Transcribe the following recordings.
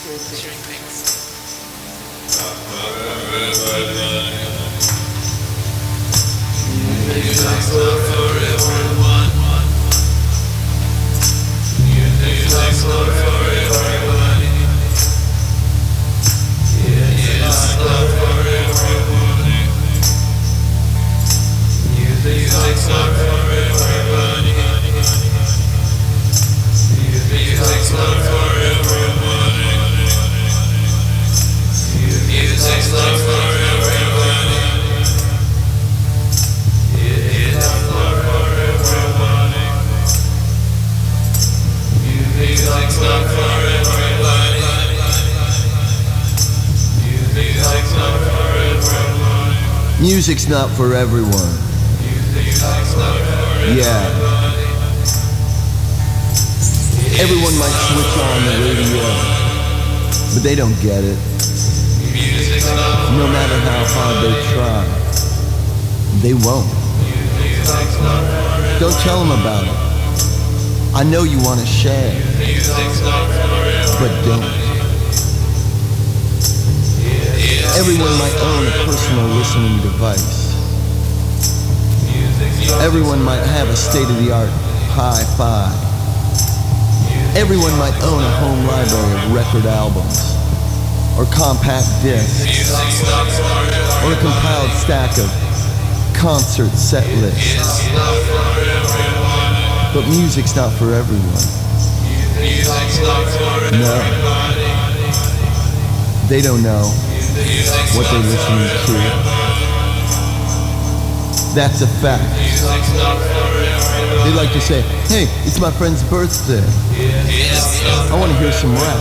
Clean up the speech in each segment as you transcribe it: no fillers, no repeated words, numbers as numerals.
Sharing things. Music's not for everyone. Music's not for everybody. It's not for everybody. Music's not for everybody. Music's not for everybody. Music's not for everybody. It's not for everybody. Music's not for everybody. Music's not for everybody. Music's not for everyone. Yeah. Everyone might switch on the radio, but they don't get it. No matter how hard they try, they won't. Don't tell them about it. I know you want to share, but don't. Everyone might own a personal listening device. Everyone might have a state-of-the-art hi-fi. Everyone might own a home library of record albums, or compact discs, or a compiled stack of concert set lists. But music's not for everyone. No. They don't know what they're listening to. That's a fact. They like to say, hey, it's my friend's birthday. I want to hear some rap.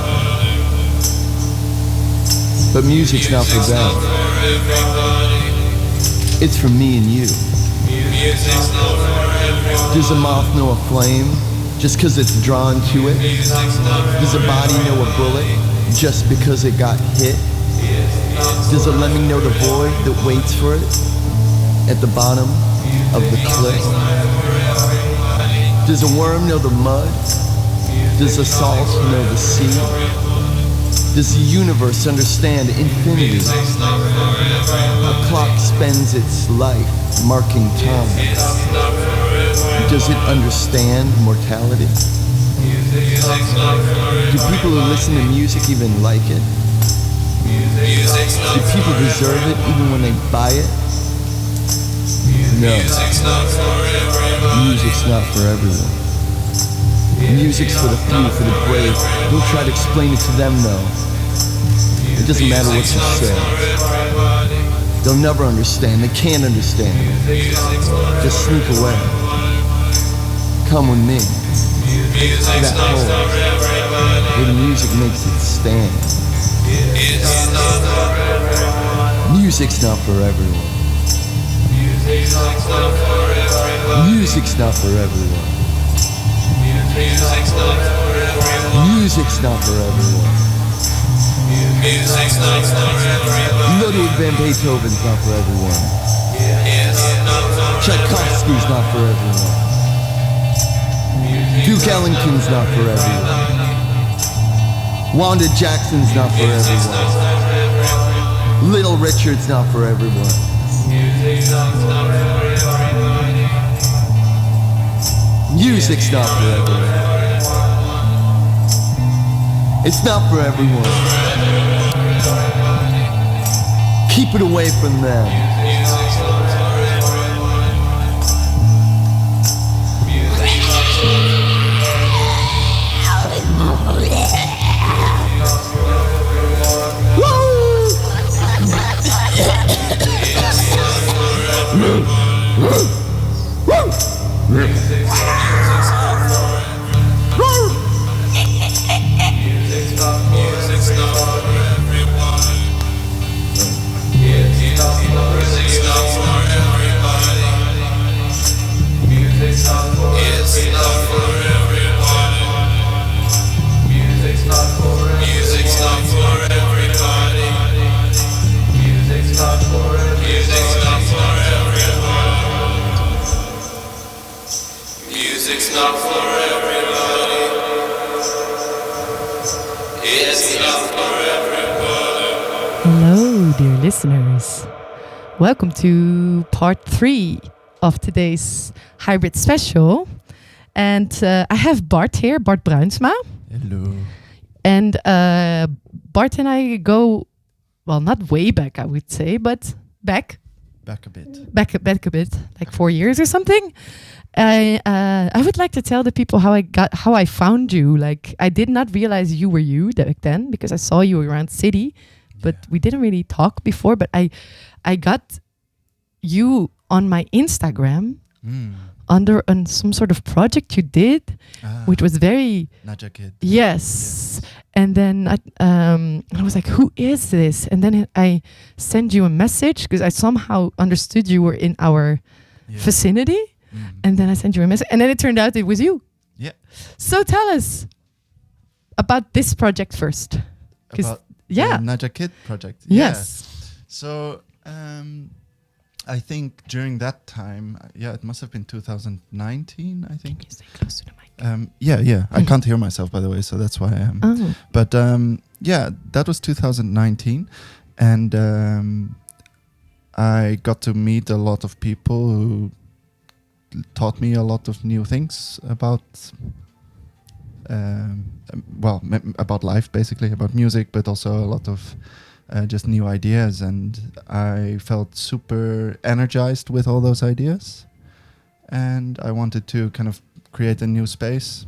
But music's not for them. It's for me and you. Does a moth know a flame just because it's drawn to it? Does a body know a bullet just because it got hit? Does a lemming know the void that waits for it at the bottom of the cliff? Does a worm know the mud? Does the salt know the sea? Does the universe understand infinity? A clock spends its life marking time. Does it understand mortality? Do people who listen to music even like it? Do people deserve it even when they buy it? No. Music's not for everyone. Music's for the few, for the brave. Don't try to explain it to them though. It doesn't matter what you say. They'll never understand. They can't understand. Just sneak away. Come with me. To that hole where the music makes it stand. Music's not for everyone. Music's not for everyone. Music's not for everyone. Ludwig van Beethoven's not for everyone. Tchaikovsky's not for everyone. Duke Ellington's not for everyone. Wanda Jackson's not for everyone. Little Richard's not for everyone. Music's not for everyone. It's not for everyone. Keep it away from them. Music's not for everyone. dear listeners. Welcome to part 3 of today's hybrid special. And I have Bart here, Bart Bruinsma. Hello. And Bart and I go, well, not way back, I would say, but back Back a bit. back a bit, like 4 years or something. I would like to tell the people how I found you. Like, I did not realize you were you back then because I saw you around city, but we didn't really talk before. But I got you on my Instagram under some sort of project you did, which was very Naja Kid. yes. And then I was like, who is this? And then I sent you a message because I somehow understood you were in our vicinity. And then I sent you a message. And then it turned out it was you. Yeah. So tell us about this project first. About yeah. the Naja Kid project. Yes. Yeah. So I think during that time, it must have been 2019, I think. Can you stay close to the mic? Yeah. I can't hear myself, by the way, so that's why I am. Oh. But that was 2019. And I got to meet a lot of people who taught me a lot of new things about about life, basically, about music, but also a lot of just new ideas. And I felt super energized with all those ideas. And I wanted to kind of create a new space,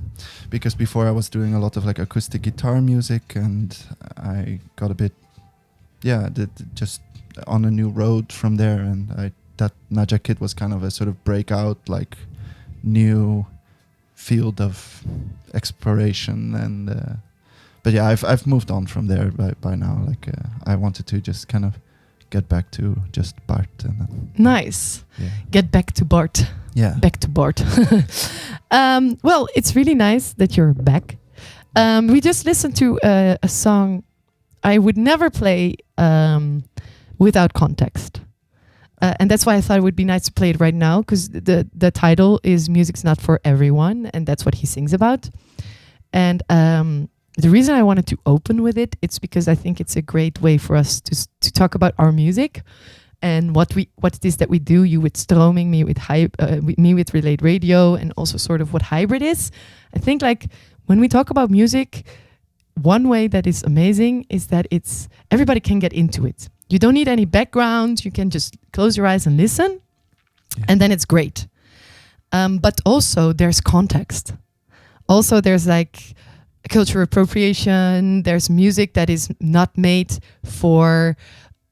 because before I was doing a lot of like acoustic guitar music, and I got a bit, just on a new road from there. And that Naja Kid was kind of a sort of breakout, like new field of exploration. And but yeah, I've moved on from there by now. Like I wanted to just kind of get back to just Bart. And Nice. Yeah. Get back to Bart. Yeah. Back to Bart. Well, it's really nice that you're back. We just listened to a song I would never play without context. And that's why I thought it would be nice to play it right now, because the title is Music's Not For Everyone, and that's what he sings about. And the reason I wanted to open with it's because I think it's a great way for us to talk about our music and what it is that we do. You with Stroming, me with Relate Radio, and also sort of what hybrid is. I think like when we talk about music, one way that is amazing is that everybody can get into it. You don't need any background. You can just close your eyes and listen, and then it's great. But also there's context. Also there's like cultural appropriation. There's music that is not made for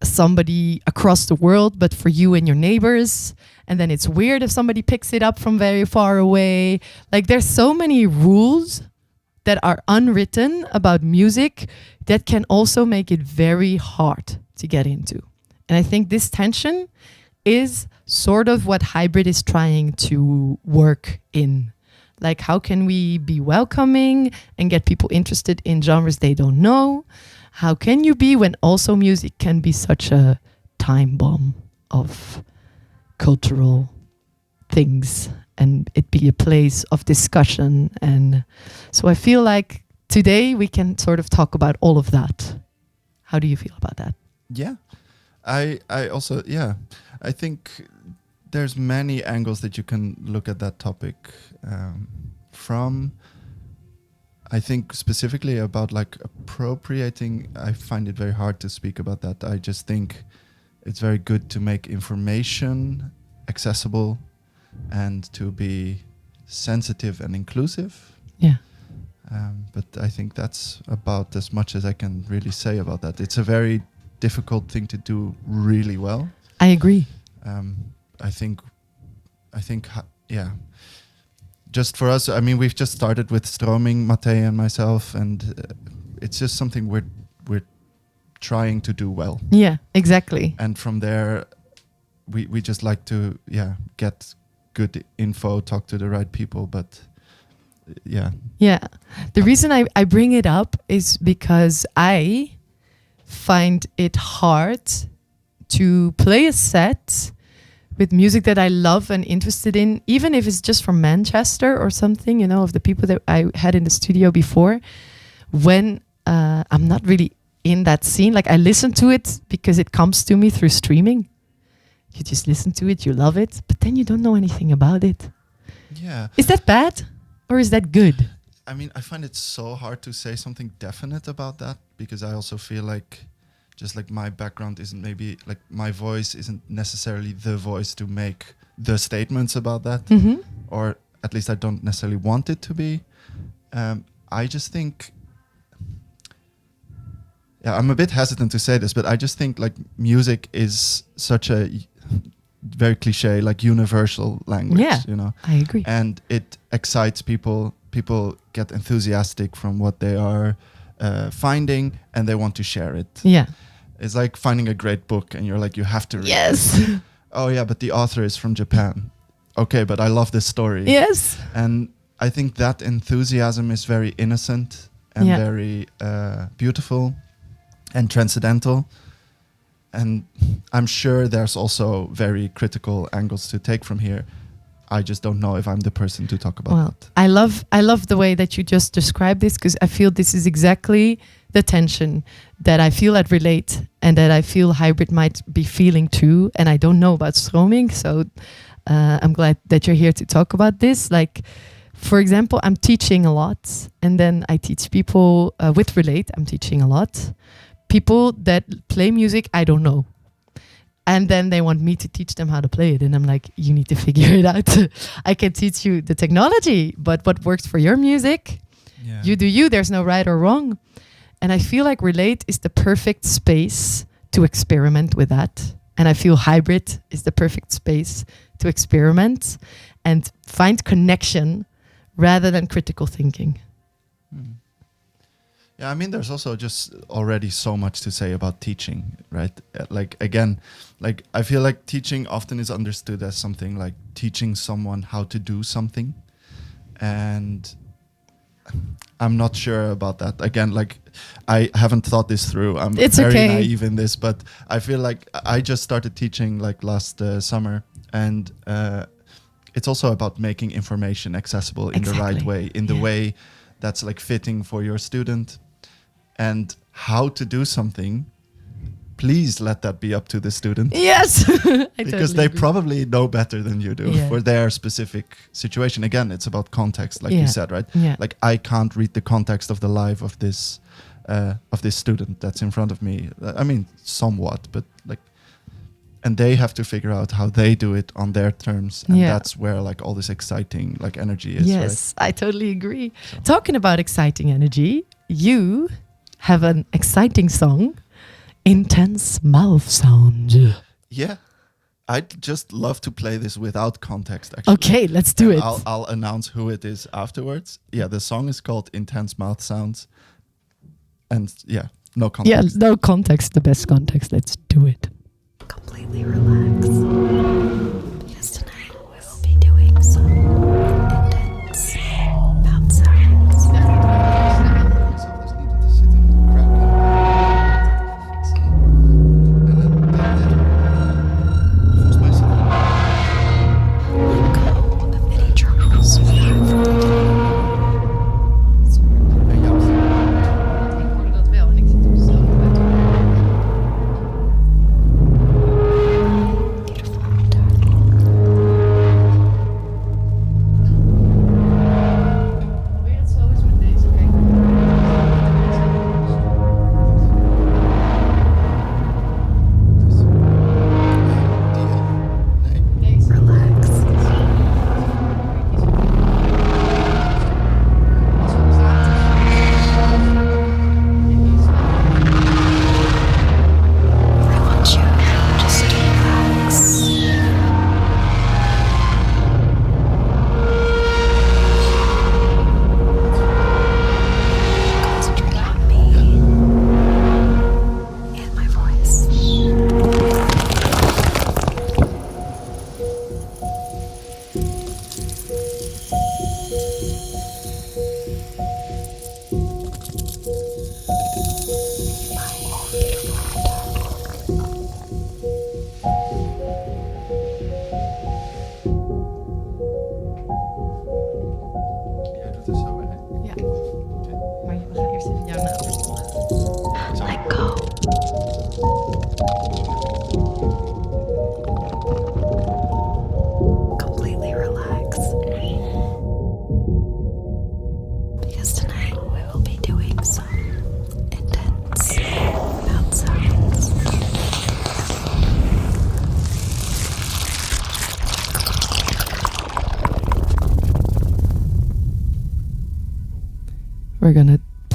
somebody across the world, but for you and your neighbors. And then it's weird if somebody picks it up from very far away. Like there's so many rules that are unwritten about music that can also make it very hard to get into. And I think this tension is sort of what hybrid is trying to work in. Like, how can we be welcoming and get people interested in genres they don't know? How can you be when also music can be such a time bomb of cultural things and it be a place of discussion? And so I feel like today we can sort of talk about all of that. How do you feel about that? Yeah. I also, I think there's many angles that you can look at that topic from. I think specifically about like appropriating, I find it very hard to speak about that. I just think it's very good to make information accessible and to be sensitive and inclusive. Yeah. But I think that's about as much as I can really say about that. It's a very difficult thing to do really well. I agree. I think, just for us, I mean, we've just started with Stroming, Matej and myself, and it's just something we're trying to do well. Yeah, exactly. And from there, we just like to, get good info, talk to the right people, but yeah. Yeah. The reason I bring it up is because I find it hard to play a set with music that I love and interested in, even if it's just from Manchester or something, of the people that I had in the studio before, when I'm not really in that scene. Like I listen to it because it comes to me through streaming. You just listen to it, you love it, but then you don't know anything about it. Yeah. Is that bad or is that good? I mean, I find it so hard to say something definite about that, because I also feel like just like my background isn't, maybe like my voice isn't necessarily the voice to make the statements about that, Mm-hmm. or at least I don't necessarily want it to be. I just think, yeah, I'm a bit hesitant to say this, but I just think like music is such a very cliche, like universal language, Yeah. you know, I agree. and it excites people. People get enthusiastic from what they are finding, and they want to share it. Yeah. It's like finding a great book, and you're like, you have to read Yes. this. Oh yeah, but the author is from Japan. Okay, but I love this story. Yes. And I think that enthusiasm is very innocent and Yeah. very beautiful and transcendental. And I'm sure there's also very critical angles to take from here. I just don't know if I'm the person to talk about Well, that. I love the way that you just described this, because I feel this is exactly the tension that I feel at Relate and that I feel Hybrid might be feeling too. And I don't know about Stroming, so I'm glad that you're here to talk about this. Like, for example, I'm teaching a lot, and then I teach people with Relate. I'm teaching a lot. People that play music, I don't know. And then they want me to teach them how to play it. And I'm like, you need to figure it out. I can teach you the technology, but what works for your music, Yeah. you do you. There's no right or wrong. And I feel like Relate is the perfect space to experiment with that. And I feel Hybrid is the perfect space to experiment and find connection rather than critical thinking. Yeah, I mean, there's also just already so much to say about teaching, right? Like, again, like I feel like teaching often is understood as something like teaching someone how to do something. And I'm not sure about that. Again, like I haven't thought this through. I'm It's very okay. naive in this, but I feel like I just started teaching like last summer, and it's also about making information accessible in the right Exactly. way, in the Yeah. way that's like fitting for your student. And how to do something, please let that be up to the student. Yes. I Because totally they agree. probably know better than you do Yeah. for their specific situation. Again, it's about context, like Yeah. you said, right? Yeah. Like I can't read the context of the life of this student that's in front of me. I mean, somewhat, but like, and they have to figure out how they do it on their terms, and Yeah. that's where like all this exciting like energy is. Yes, I totally agree. Talking about exciting energy, you have an exciting song, Intense Mouth Sound. Right? Yeah, I'd just love to play this without context. Actually, Okay, let's do And it. I'll announce who it is afterwards. Yeah, the song is called Intense Mouth Sounds, and yeah, no Yeah, context. no context, the best context. Let's do it. Completely relax. Because tonight we'll be doing some intense mouth sounds. Let go of any troubles we have for the day. Beautiful.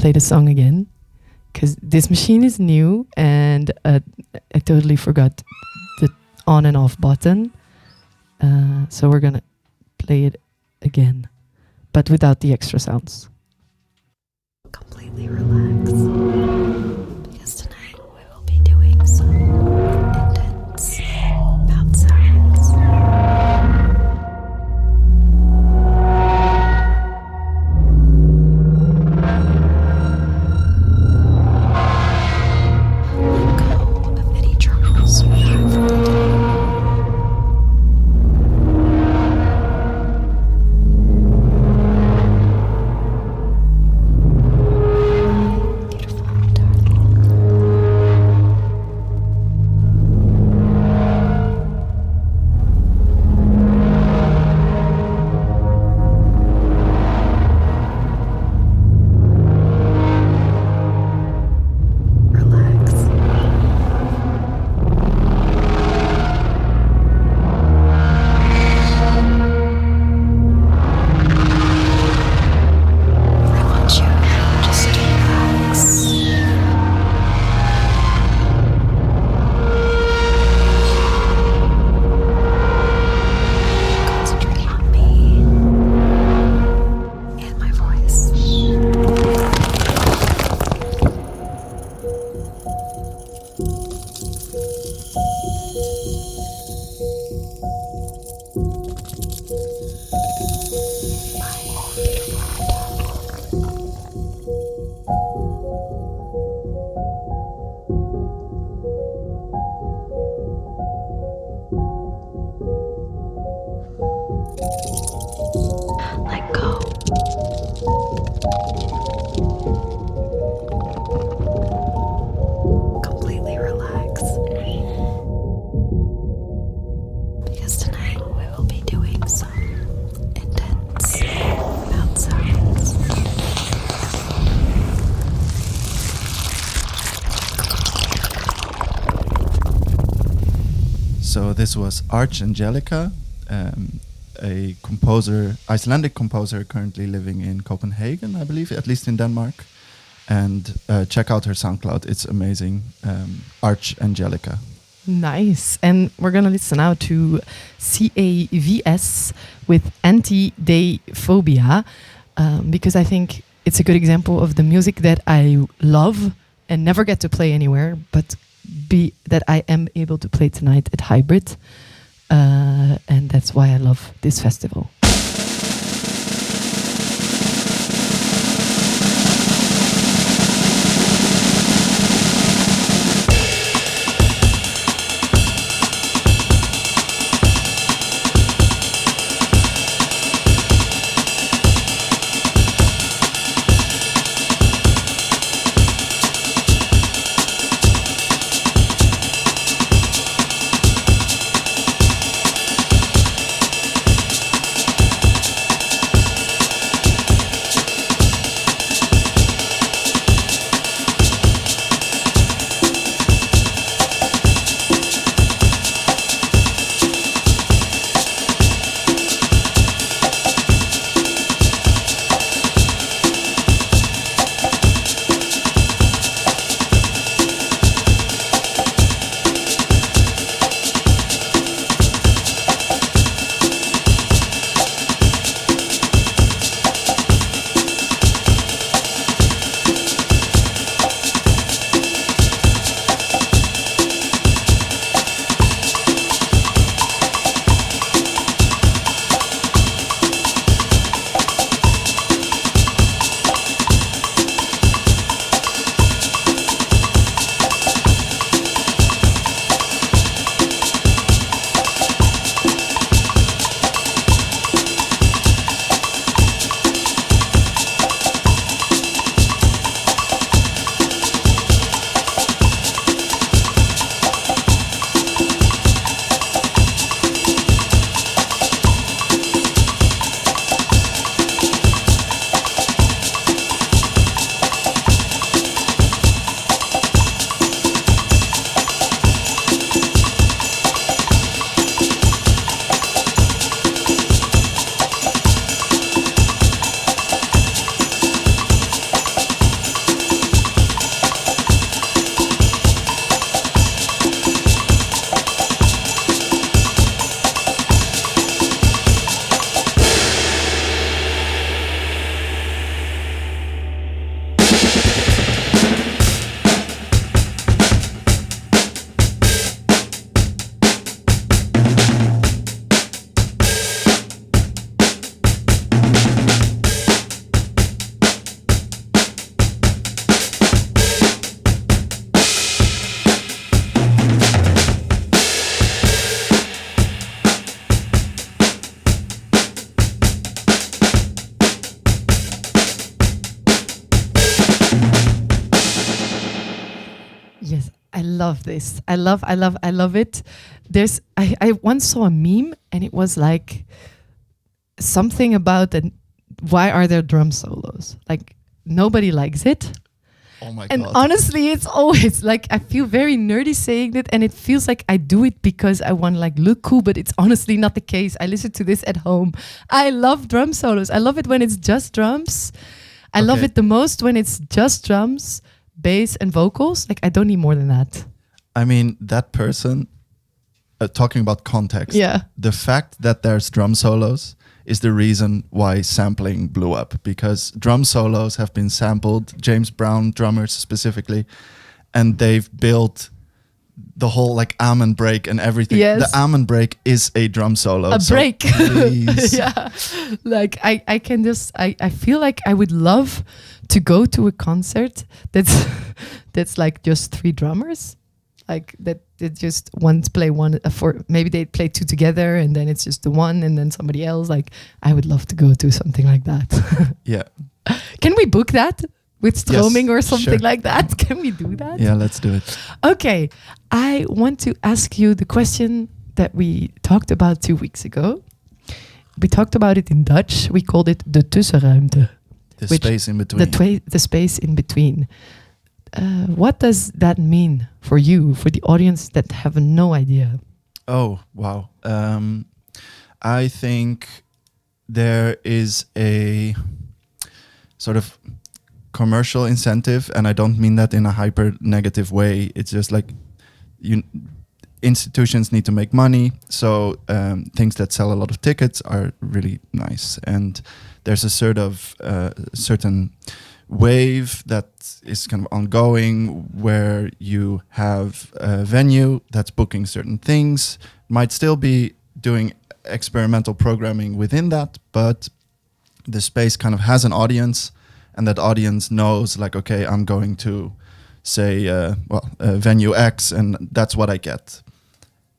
play the song again because this machine is new and I totally forgot the on and off button. So we're gonna play it again, but without the extra sounds. Completely relax. Because tonight we will be doing some intense mouth sounds. Let go of any troubles you have for today. Beautiful darling. Relax. I want you just to relax. Concentrate on me and my voice. Let go. Completely relax. Because tonight we will be doing some intense mouth sounds. So this was Archangelica, a composer, Icelandic composer currently living in Copenhagen, I believe, at least in Denmark. And check out her SoundCloud, it's amazing. Archangelica. Nice. And we're going to listen now to CAVS with Anti-Day-Phobia because I think it's a good example of the music that I love and never get to play anywhere, but that I am able to play tonight at Hybrid. And that's why I love this festival. I love this. I love it. I once saw a meme and it was like something about why are there drum solos? Like nobody likes it. Oh my And god. honestly, it's always like I feel very nerdy saying that, and it feels like I do it because I want to like look cool, but it's honestly not the case. I listen to this at home. I love drum solos. I love it when it's just drums. I love Okay. it the most when it's just drums, bass, and vocals. Like I don't need more than that. I mean, that person, talking about context, Yeah. the fact that there's drum solos is the reason why sampling blew up, because drum solos have been sampled, James Brown drummers specifically, and they've built the whole like amen break and everything. Yes. The amen break is a drum solo. A so break. please. Yeah. Like I can just I feel like I would love to go to a concert that's like just 3 drummers. Like that just ones play one for maybe they play 2 together and then it's just the one and then somebody else. Like I would love to go to something like that. Yeah. Can we book that with Stroming or something sure. like that? Can we do that? Yeah, let's do it. Okay, I want to ask you the question that we talked about 2 weeks ago. We talked about it in Dutch. We called it de tussenruimte, The Which- space in between. the space in between. What does that mean for you, for the audience that have no idea? Oh, wow. I think there is a sort of commercial incentive, and I don't mean that in a hyper negative way. It's just like institutions need to make money, so things that sell a lot of tickets are really nice. And there's a sort of certain wave that is kind of ongoing where you have a venue that's booking certain things, might still be doing experimental programming within that, but the space kind of has an audience, and that audience knows like, okay, I'm going to say venue X and that's what I get.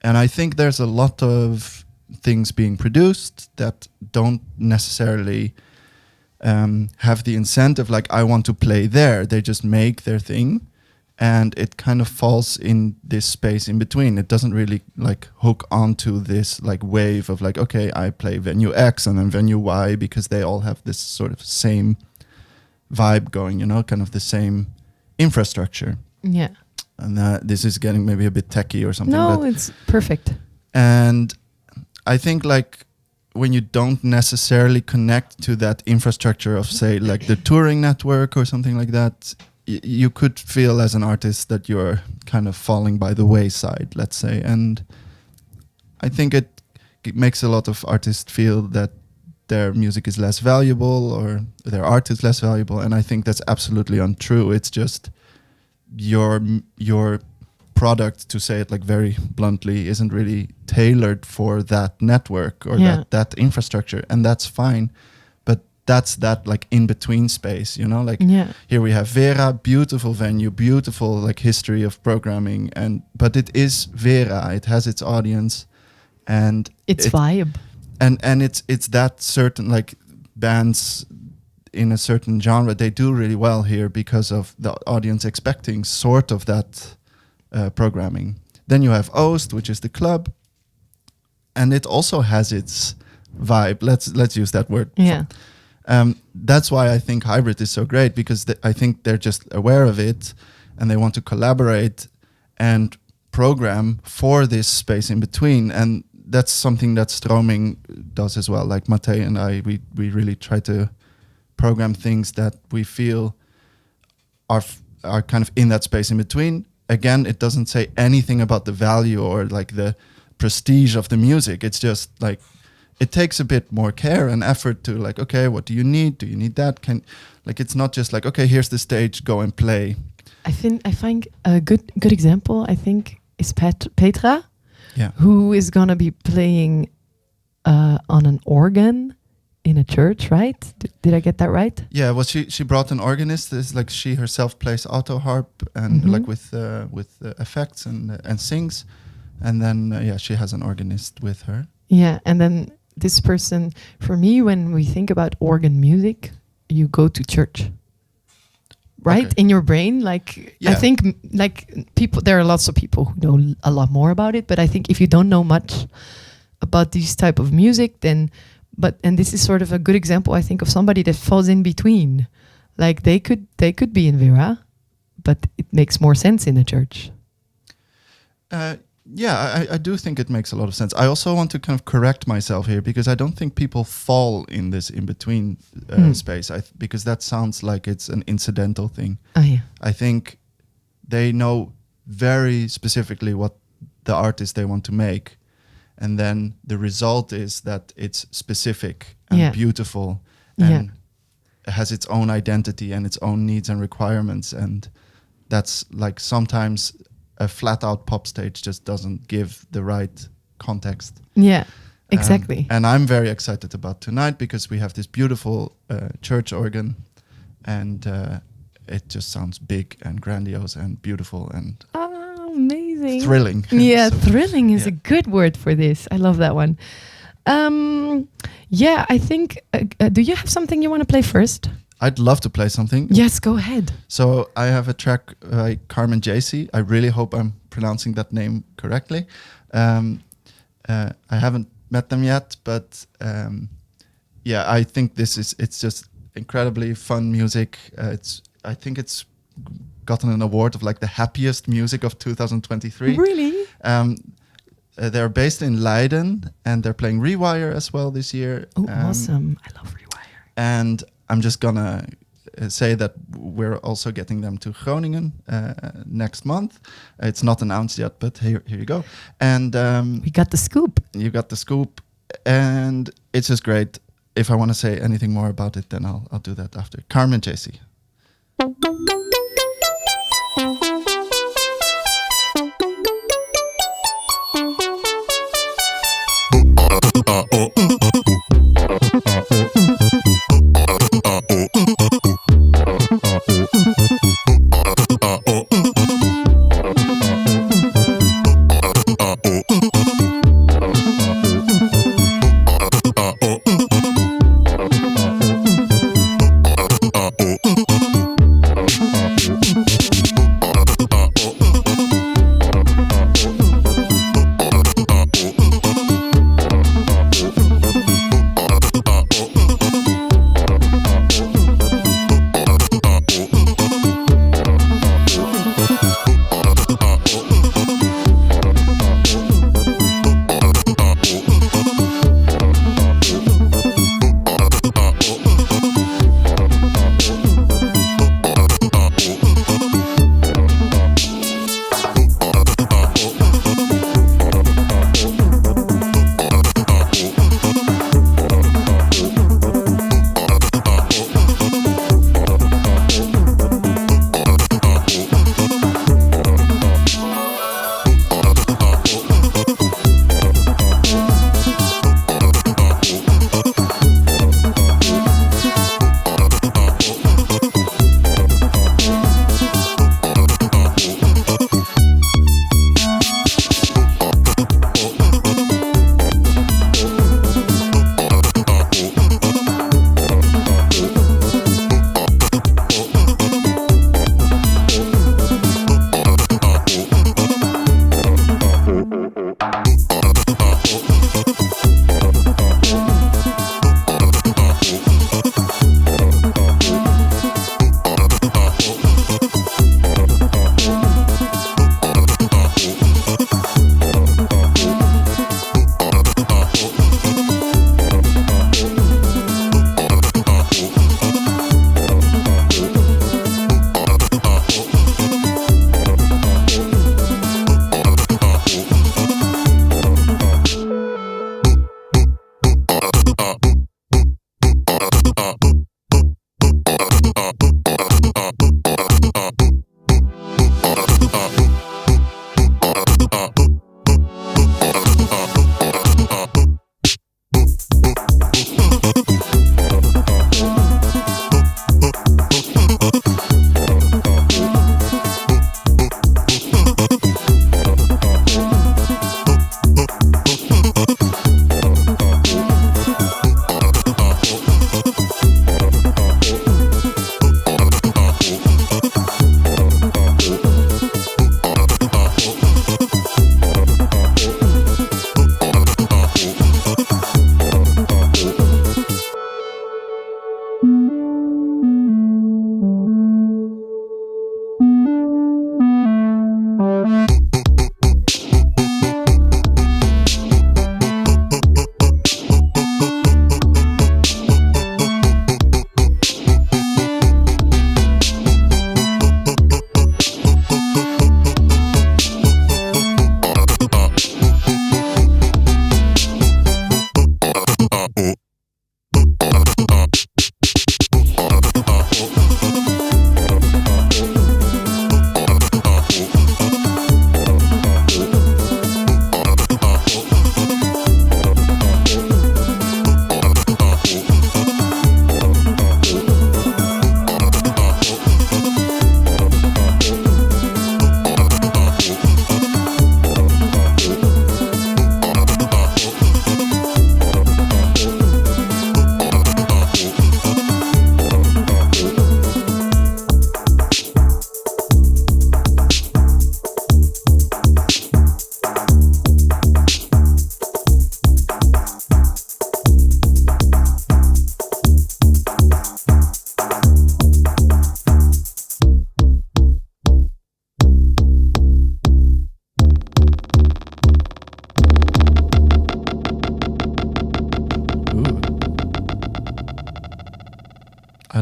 And I think there's a lot of things being produced that don't necessarily have the incentive like I want to play there. They just make their thing, and it kind of falls in this space in between. It doesn't really like hook onto this like wave of like, okay, I play venue X and then venue Y, because they all have this sort of same vibe going, you know, kind of the same infrastructure. Yeah. And this is getting maybe a bit techie or something. No, but it's perfect. and I think like when you don't necessarily connect to that infrastructure of say like the touring network or something like that, you could feel as an artist that you're kind of falling by the wayside, let's say. And I think it makes a lot of artists feel that their music is less valuable or their art is less valuable. And I think that's absolutely untrue. It's just your product, to say it like very bluntly, isn't really tailored for that network or that infrastructure, and that's fine. But that's that like in between space, you know, like here we have Vera, beautiful venue, beautiful like history of programming, but it is Vera, it has its audience, and It's vibe. and it's that certain like bands in a certain genre, they do really well here because of the audience expecting sort of that programming. Then you have Oost, which is the club, and it also has its vibe. Let's use that word. Yeah. That's why I think hybrid is so great, because I think they're just aware of it and they want to collaborate and program for this space in between. And that's something that Stroming does as well. Like Matej and I, we really try to program things that we feel are kind of in that space in between. Again, it doesn't say anything about the value or like the prestige of the music. It's just like, it takes a bit more care and effort to like, okay, what do you need? Do you need that? It's not just like, okay, here's the stage, go and play. I find a good example, I think, is Petra, Yeah. who is gonna be playing on an organ in a church, right? Did I get that right? Yeah, well, she brought an organist. It's like she herself plays auto harp and like with effects and sings, and then she has an organist with her. Yeah, and then this person, for me, when we think about organ music, you go to church. right? Okay. In your brain. Like, I Yeah. think like people, there are lots of people who know a lot more about it, but I think if you don't know much about this type of music, then, and this is sort of a good example, I think, of somebody that falls in between. Like they could be in Vera, but it makes more sense in a church. Yeah, I do think it makes a lot of sense. I also want to kind of correct myself here because I don't think people fall in this in-between space because that sounds like it's an incidental thing. Oh yeah. I think they know very specifically what the artist they want to make, and then the result is that it's specific and Yeah. beautiful Yeah. and has its own identity and its own needs and requirements, and that's like sometimes a flat out pop stage just doesn't give the right context. Yeah, exactly. And I'm very excited about tonight because we have this beautiful church organ, and it just sounds big and grandiose and beautiful and Amazing. thrilling. Yeah, So, thrilling is yeah. a good word for this. I love that one. Yeah, I think. Do you have something you want to play first? I'd love to play something. Yes, go ahead. So I have a track by Carmen JC. I really hope I'm pronouncing that name correctly. I haven't met them yet, but yeah, I think it's just incredibly fun music. I think it's gotten an award of like the happiest music of 2023. Really? They're based in Leiden and they're playing Rewire as well this year. Oh, awesome. I love Rewire. And I'm just gonna say that we're also getting them to Groningen next month. It's not announced yet, but here you go. And We got the scoop. you got the scoop, and it's just great. If I want to say anything more about it, then I'll do that after. Carmen JC.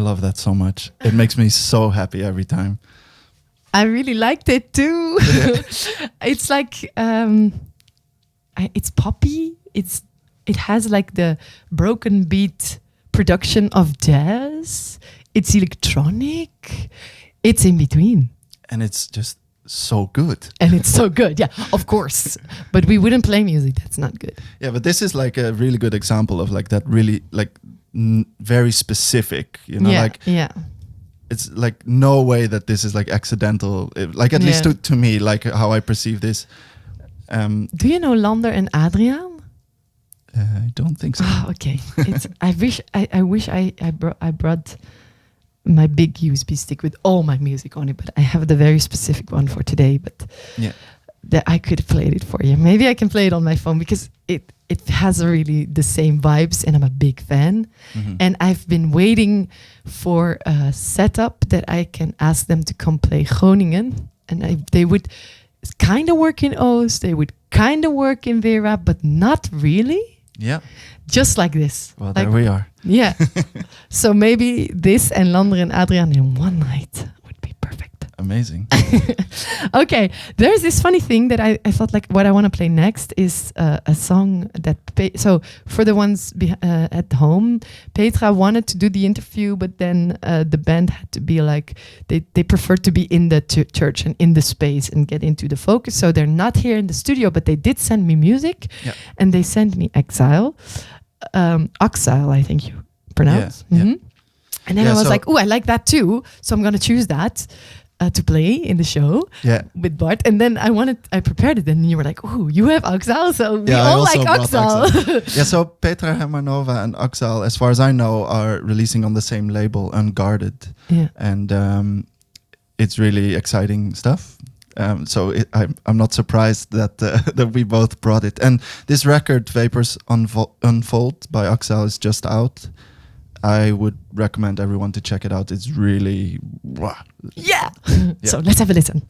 love that so much. It makes me so happy every time. I really liked it too. It's like it's poppy. It has like the broken beat production of jazz. It's electronic. It's in between. And it's just so good. And it's so good. Yeah, of course. But we wouldn't play music. That's not good. Yeah, but this is like a really good example of like that really like very specific, you know, yeah, like yeah. it's like no way that this is like accidental, like at least Yeah. to me, like how I perceive this. Do you know Lander and Adriaan? I don't think so. Oh, okay. It's. I wish I brought my big USB stick with all my music on it, but I have the very specific one for today. But Yeah. that I could play it for you. Maybe I can play it on my phone because it has really the same vibes, and I'm a big fan. Mhm. And I've been waiting for a setup that I can ask them to come play Groningen, and they would kind of work in Oost, they would kind of work in Vera, but not really. Yeah. Just like this. Well, Like, there we are. yeah. So maybe this and Lander and Adriaan in one night would be perfect. Amazing. Okay, there's this funny thing that I thought like what I want to play next is a song that so for the ones at home, Petra wanted to do the interview, but then the band had to be like they preferred to be in the church and in the space and get into the focus, so they're not here in the studio, but they did send me music. Yeah. And they sent me Exile, I think you pronounce. Yeah, yeah. And then Yeah, I was so- like, oh, I like that too, so I'm gonna choose that to play in the show Yeah. with Bart. And then I prepared it, and you were like, oh, you have Axel, so we Yeah, I all also like brought Axel. Yeah, so Petra Hermanova and Axel, as far as I know, are releasing on the same label, Unguarded. Yeah. And it's really exciting stuff. So I'm not surprised that that we both brought it. And this record, Vapors Unfold by Axel, is just out. I would recommend everyone to check it out. It's really... Yeah. So let's have a listen.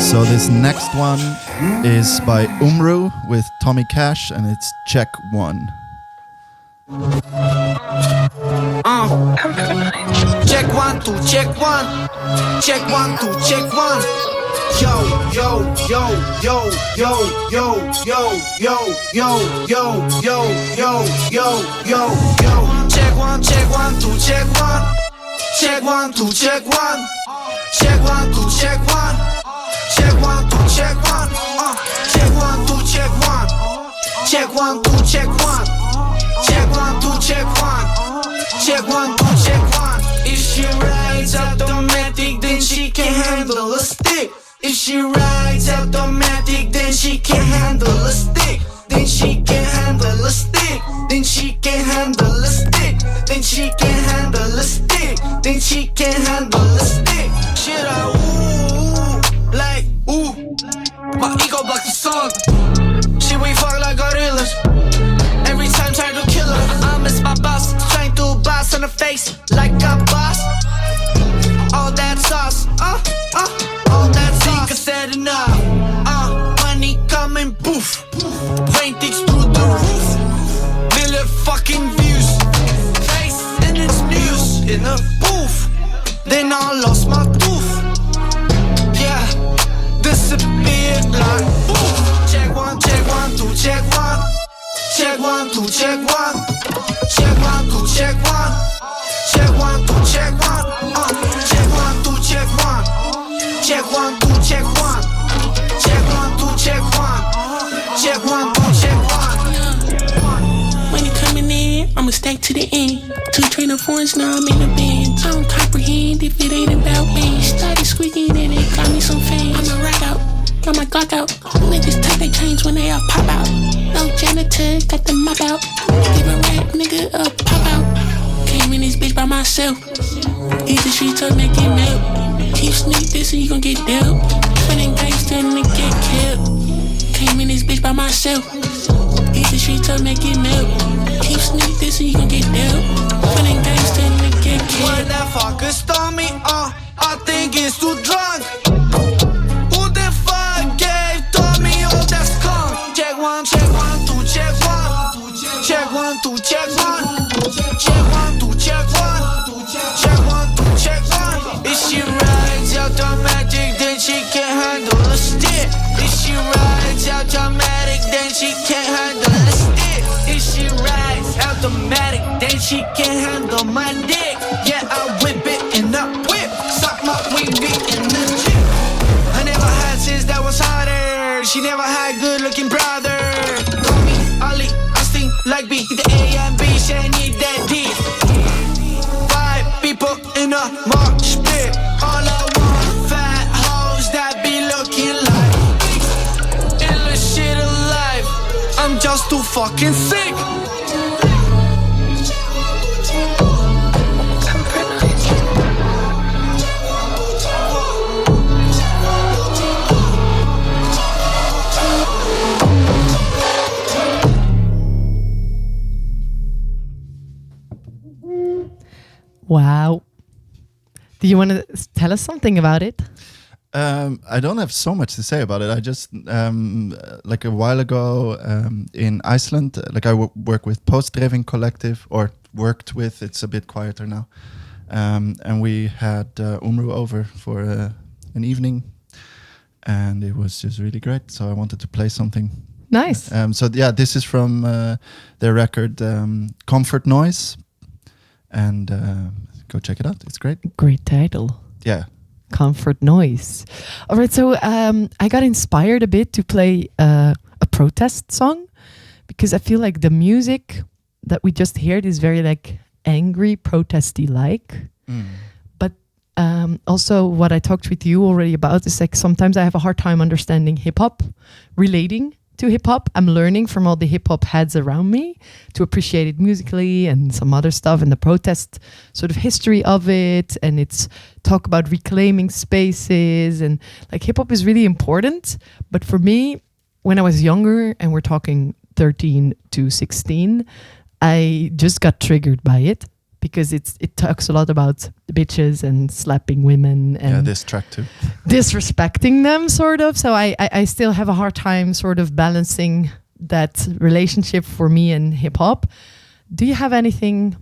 So this next one is by Umru with Tommy Cash, and it's Check One. Check 1 2 check 1 check 1 2 check 1 yo yo yo yo yo yo yo yo yo yo yo yo yo yo yo check 1 2 check 1 check 1 2 check 1 check 1 2 check 1 check 1 2 check 1 check 1 2 check 1 check 1 2 check 1 check 1 2 check 1 check 1 2 check 1 if she rides automatic then she can handle a stick if she rides automatic then she can handle a stick then she can handle a stick then she can handle a stick then she can handle a stick then she can handle a stick shit ooh like ooh my ego block the song she we fuck like gorillas every time trying to kill her I miss my boss trying to boss on the face like a boss all that sauce all that sauce think I said enough money coming poof paintings through the roof million fucking views face and it's news in a booth then I lost my tooth yeah disappeared like poof check 1 2 check 1 check 1 2 check 1 check 1 2 check 1 check 1 2 check 1 check 1 2 check 1 check 1 2 check 1 check 1 2 check 1 check 1 2 check 1 Money coming in, I'ma stack to the end. 2 train of foreigns, now I'm in the band. I don't comprehend if it ain't about me. Started squeaking and it got me some fame. I'ma rock out, got my Glock out. Niggas take their chains when they all pop out. No janitor, got the mop out. Give a rap nigga a pop out. Came in this bitch by myself. Hit the streets up, make it melt. Keep sneak this and you gon' get dealt. Running gangster and they get killed. Came in this bitch by myself. Hit the streets up, make it melt. Keep sneak this and you gon' get dealt. Running gangster and they get killed. When that fucker stole me, I think it's too drunk. Who the fuck gave Tommy all that skunk? Check 1 2 check 1 check 1 2 check 1 check 1 2 check 1 check 1 2 check 1 if she rides automatic then she can't handle a stick if she rides automatic then she can't handle a stick if she rides automatic then she can't handle my dick yeah I whip it in the whip suck my wing beat in the gym I never had since that was harder she never had good looking brother call me Ali I sting like B the A and B she need that D 5 people in a mosh pit all I want fat hoes that be looking like illest shit alive I'm just too fucking sick Wow. Do you want to tell us something about it? I don't have so much to say about it. I just like a while ago in Iceland, like I work with Post Driving Collective, or worked with. It's a bit quieter now, and we had Umru over for an evening, and it was just really great. So I wanted to play something. Nice. So yeah, this is from their record Comfort Noise, and go check it out. It's great. Great title. Yeah. Comfort Noise. All right, so I got inspired a bit to play a protest song because I feel like the music that we just heard is very like angry, protesty like. But also what I talked with you already about is like sometimes I have a hard time understanding hip hop, relating to hip hop. I'm learning from all the hip hop heads around me to appreciate it musically and some other stuff and the protest sort of history of it. And it's talk about reclaiming spaces and like hip hop is really important. But for me, when I was younger and we're talking 13 to 16, I just got triggered by it. because it talks a lot about bitches and slapping women and this track too. disrespecting them, sort of. So I still have a hard time sort of balancing that relationship for me and hip hop. Do you have anything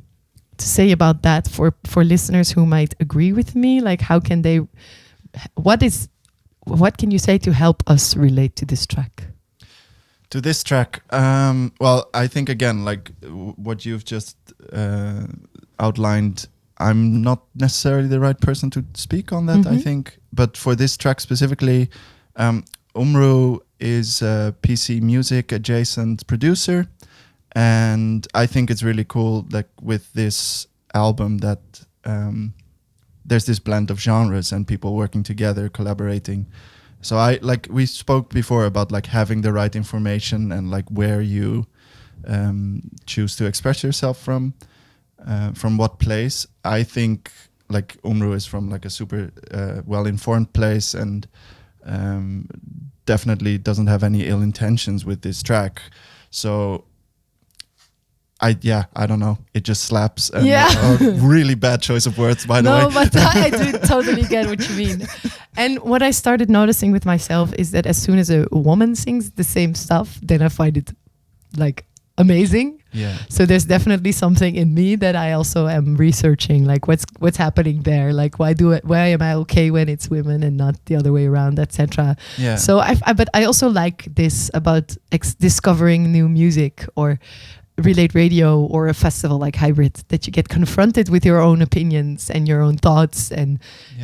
to say about that for listeners who might agree with me? Like, how can they? What can you say to help us relate to this track? To this track, well, I think again, like what you've just outlined, I'm not necessarily the right person to speak on that, I think. But for this track specifically, Umru is a PC music adjacent producer. And I think it's really cool that with this album that there's this blend of genres and people working together, collaborating. So we spoke before about like having the right information and like where you choose to express yourself from what place. I think like Umru is from like a super well-informed place and definitely doesn't have any ill intentions with this track. So I don't know. It just slaps. And a really bad choice of words, by the way. No, but I do totally get what you mean. And what I started noticing with myself is that as soon as a woman sings the same stuff, then I find it like amazing. Yeah. So there's definitely something in me that I also am researching, like what's happening there, like why am I okay when it's women and not the other way around, etc. Yeah. So but I also like this about discovering new music or Relate Radio or a festival like Hybrid, that you get confronted with your own opinions and your own thoughts, and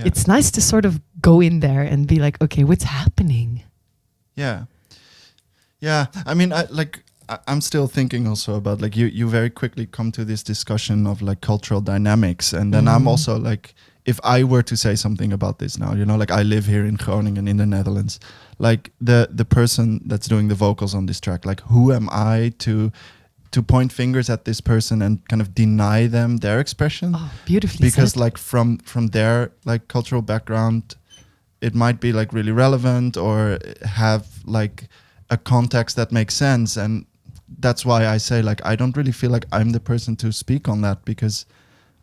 it's nice to sort of go in there and be like, okay, what's happening? Yeah. I mean, I'm still thinking also about like you very quickly come to this discussion of like cultural dynamics, and then I'm also like, if I were to say something about this now, you know, like I live here in Groningen in the Netherlands, like the person that's doing the vocals on this track, like who am I to point fingers at this person and kind of deny them their expression? Oh, beautifully because said. like from their like cultural background, it might be like really relevant or have like a context that makes sense. And that's why I say like I don't really feel like I'm the person to speak on that, because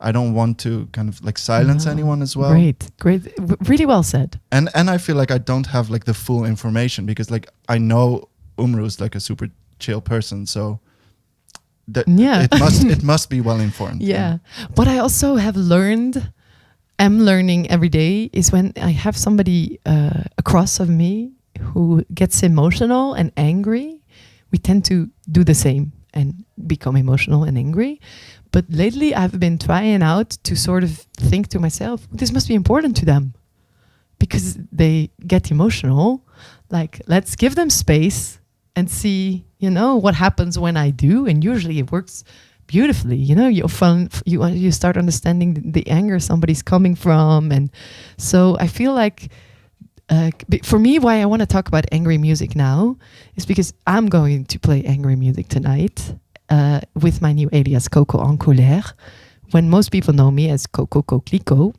I don't want to kind of like silence anyone as well. Great, really well said. And I feel like I don't have like the full information, because like I know Umru is like a super chill person, so it must be well informed. Yeah. What I also am learning every day is when I have somebody across of me who gets emotional and angry, we tend to do the same and become emotional and angry. But lately I've been trying out to sort of think to myself, this must be important to them because they get emotional. Like, let's give them space and see, you know, what happens when I do. And usually it works beautifully. You know, you start understanding the anger somebody's coming from. And so I feel like for me, why I want to talk about angry music now is because I'm going to play angry music tonight with my new alias Coco en colère, when most people know me as Coco Coquelicot,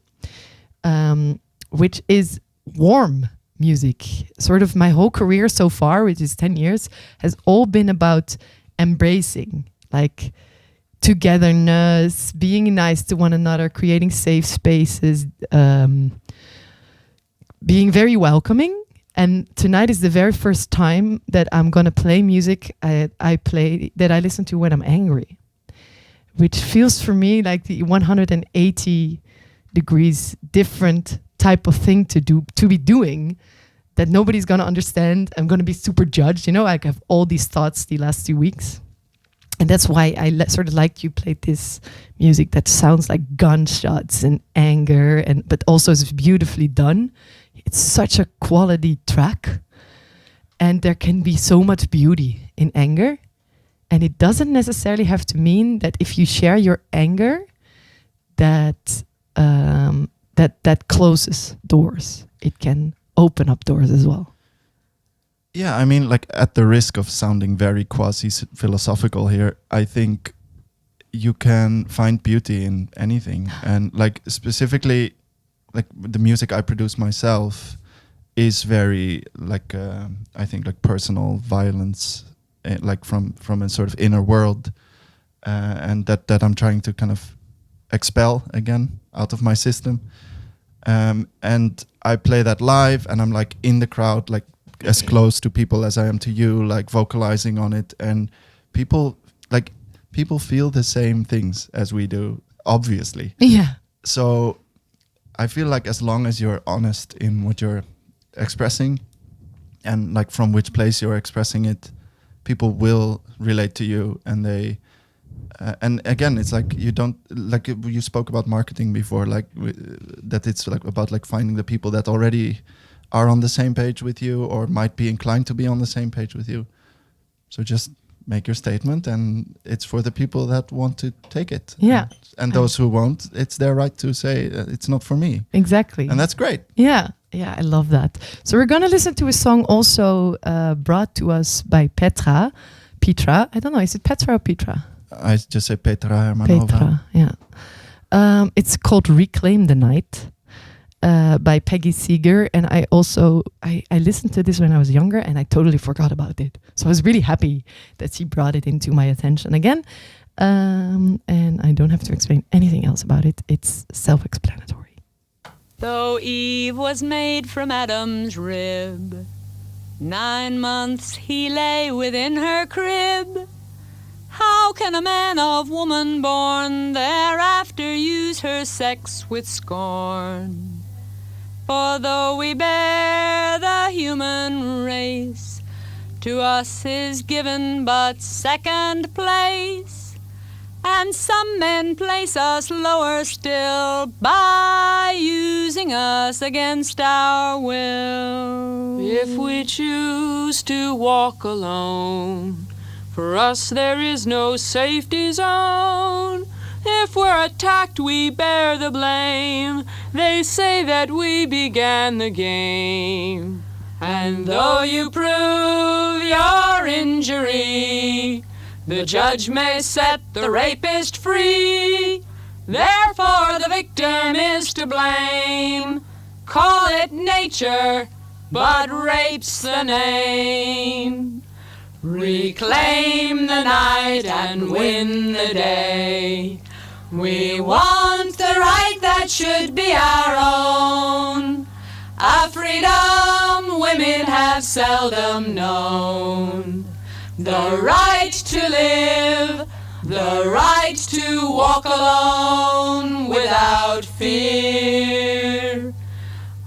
which is warm music. Sort of my whole career so far, which is 10 years, has all been about embracing, like togetherness, being nice to one another, creating safe spaces, being very welcoming. And tonight is the very first time that I'm gonna play music that I listen to when I'm angry, which feels for me like the 180 degrees different type of thing to be doing that nobody's gonna understand. I'm gonna be super judged, you know. I have all these thoughts the last 2 weeks, and that's why I sort of like you played this music that sounds like gunshots and anger, but also is beautifully done. It's such a quality track, and there can be so much beauty in anger, and it doesn't necessarily have to mean that if you share your anger, that closes doors. It can open up doors as well. Yeah, I mean, like, at the risk of sounding very quasi-philosophical here, I think you can find beauty in anything. And like specifically, like the music I produce myself is very like I think like personal violence, like from a sort of inner world, and that I'm trying to kind of expel again out of my system. And I play that live, and I'm like in the crowd, like as close to people as I am to you, like vocalizing on it, and people feel the same things as we do, obviously. Yeah. So I feel like as long as you're honest in what you're expressing, and like from which place you're expressing it, people will relate to you, and they and again, it's like you don't, like you spoke about marketing before, like that it's like about like finding the people that already are on the same page with you or might be inclined to be on the same page with you. So just make your statement, and it's for the people that want to take it. Yeah. And those who won't, it's their right to say it's not for me. Exactly. And that's great. Yeah, I love that. So we're gonna listen to a song also brought to us by Petra. I don't know, is it Petra or Petra? I just say Petra Hermanova. Petra, yeah. It's called Reclaim the Night by Peggy Seeger. And I listened to this when I was younger, and I totally forgot about it. So I was really happy that she brought it into my attention again. And I don't have to explain anything else about it. It's self-explanatory. Though Eve was made from Adam's rib, 9 months he lay within her crib. How can a man of woman born thereafter use her sex with scorn? For though we bear the human race, to us is given but second place, and some men place us lower still by using us against our will. If we choose to walk alone, for us there is no safety zone. If we're attacked, we bear the blame. They say that we began the game. And though you prove your injury, the judge may set the rapist free. Therefore the victim is to blame. Call it nature, but rape's the name. Reclaim the night and win the day. We want the right that should be our own, a freedom women have seldom known. The right to live, the right to walk alone without fear.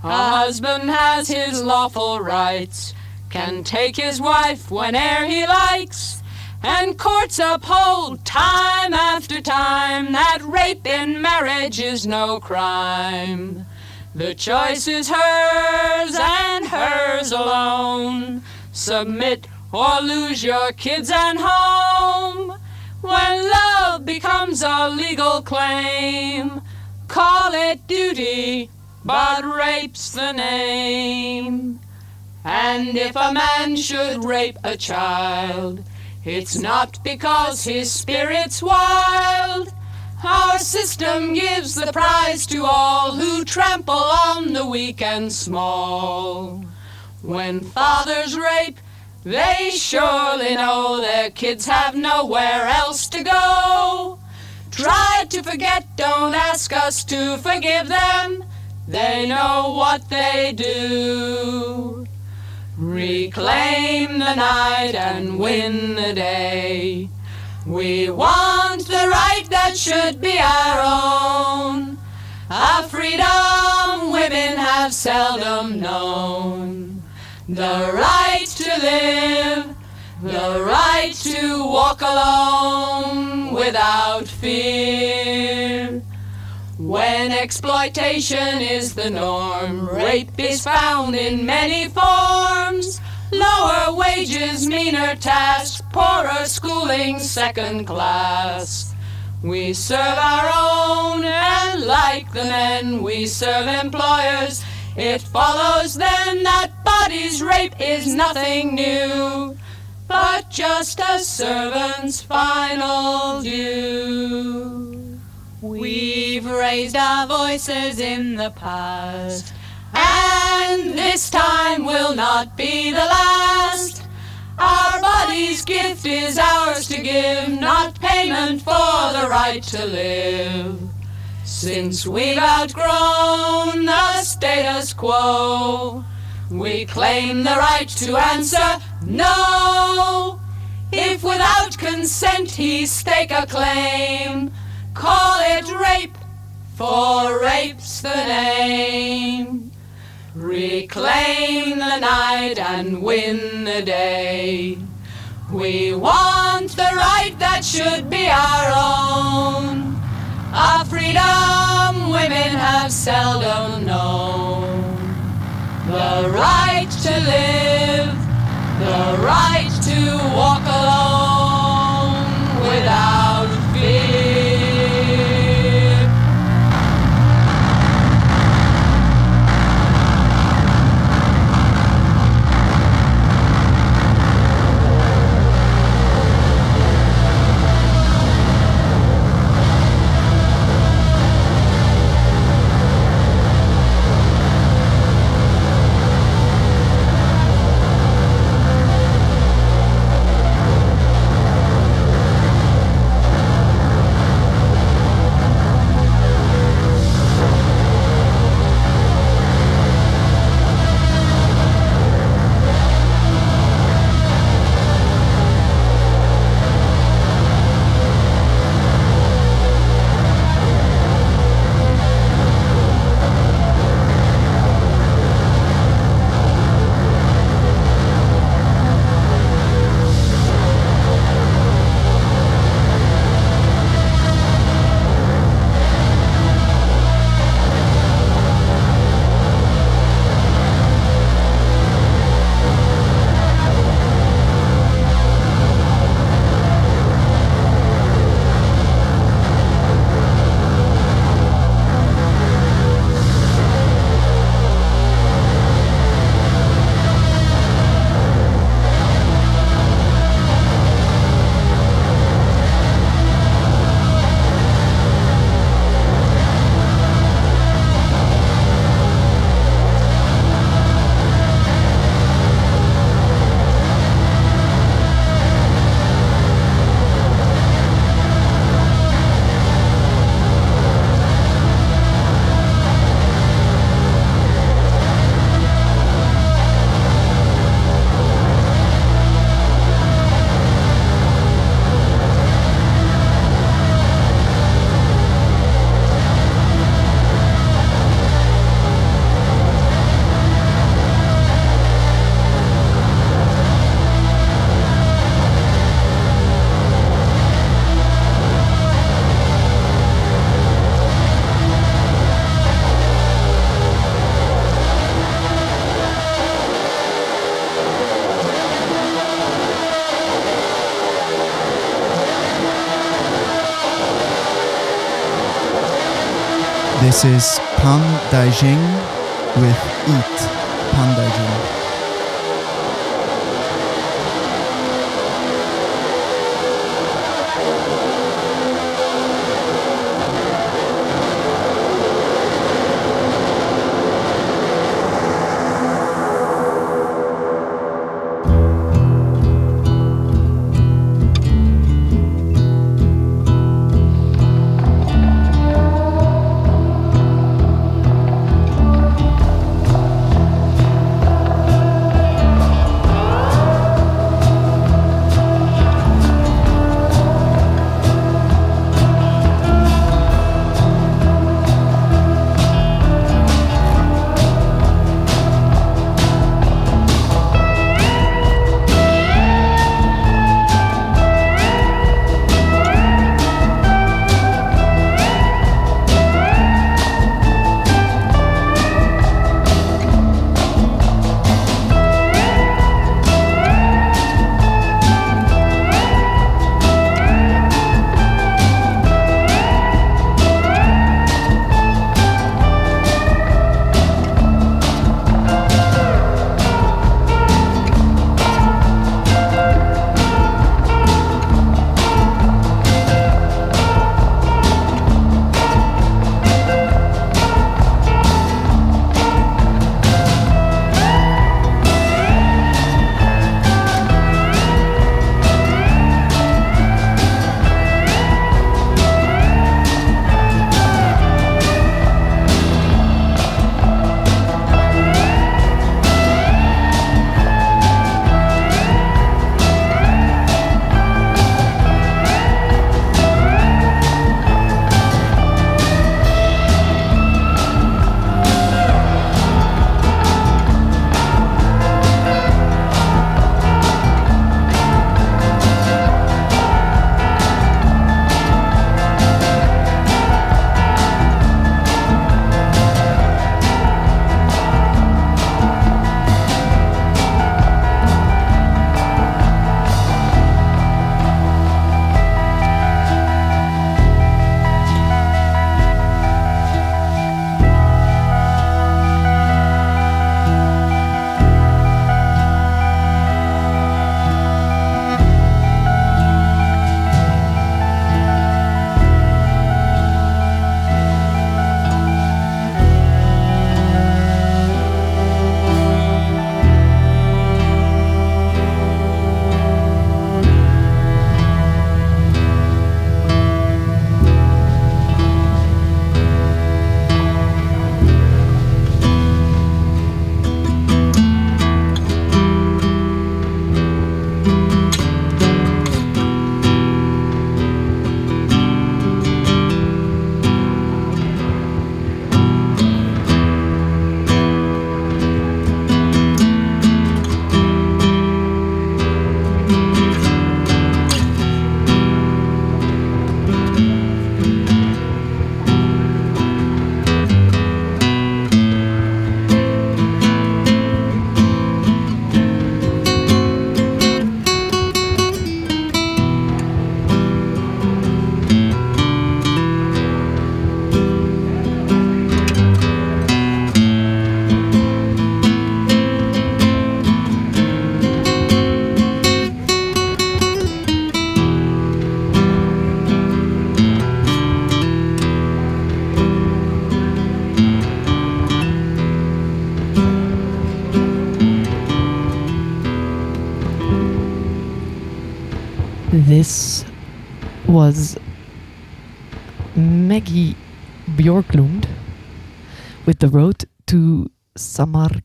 A husband has his lawful rights, can take his wife whene'er he likes, and courts uphold time after time that rape in marriage is no crime. The choice is hers and hers alone. Submit or lose your kids and home. When love becomes a legal claim, call it duty, but rape's the name. And if a man should rape a child, it's not because his spirit's wild. Our system gives the prize to all who trample on the weak and small. When fathers rape, they surely know their kids have nowhere else to go. Try to forget, don't ask us to forgive them. They know what they do. Reclaim the night and win the day. We want the right that should be our own, a freedom women have seldom known. The right to live, the right to walk alone without fear. When exploitation is the norm, rape is found in many forms. Lower wages, meaner tasks, poorer schooling, second class. We serve our own, and like the men, we serve employers. It follows then that bodies rape is nothing new, but just a servant's final due. We've raised our voices in the past, and this time will not be the last. Our body's gift is ours to give, not payment for the right to live. Since we've outgrown the status quo, we claim the right to answer no. If without consent he stake a claim, call it rape, for rape's the name. Reclaim the night and win the day. We want the right that should be our own, a freedom women have seldom known. The right to live, the right to walk alone without fear. This is Pan Daijing with Eat. Pan Daijing. this was Maggie Bjorklund with The Road to Samarkand.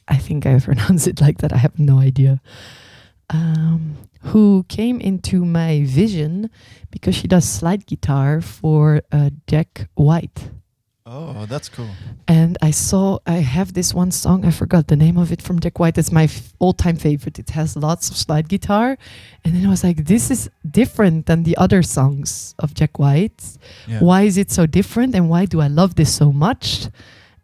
I think I pronounce it like that. I have no idea. Who came into my vision because she does slide guitar for Jack White. Oh, that's cool. And I have this one song, I forgot the name of it, from Jack White. It's my all-time favorite. It has lots of slide guitar. And then I was like, this is different than the other songs of Jack White. Yeah. Why is it so different? And why do I love this so much?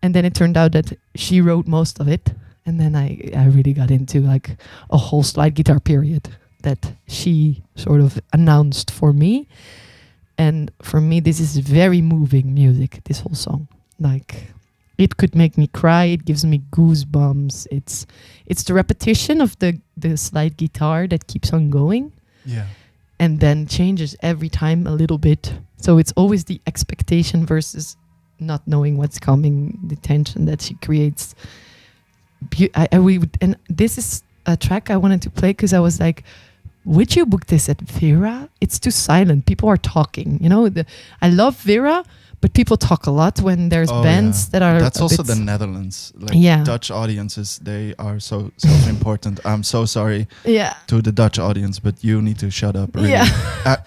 And then it turned out that she wrote most of it. And then I really got into like a whole slide guitar period that she sort of announced for me. And for me, this is very moving music, this whole song. Like, it could make me cry. It gives me goosebumps. It's the repetition of the slide guitar that keeps on going. Yeah. And then changes every time a little bit. So it's always the expectation versus not knowing what's coming, the tension that she creates. And this is a track I wanted to play because I was like, would you book this at Vera? It's too silent. People are talking. You know, I love Vera, but people talk a lot when there's bands that are. That's also the Netherlands. Like Dutch audiences, they are so self-important. I'm so sorry to the Dutch audience, but you need to shut up. Really. Yeah.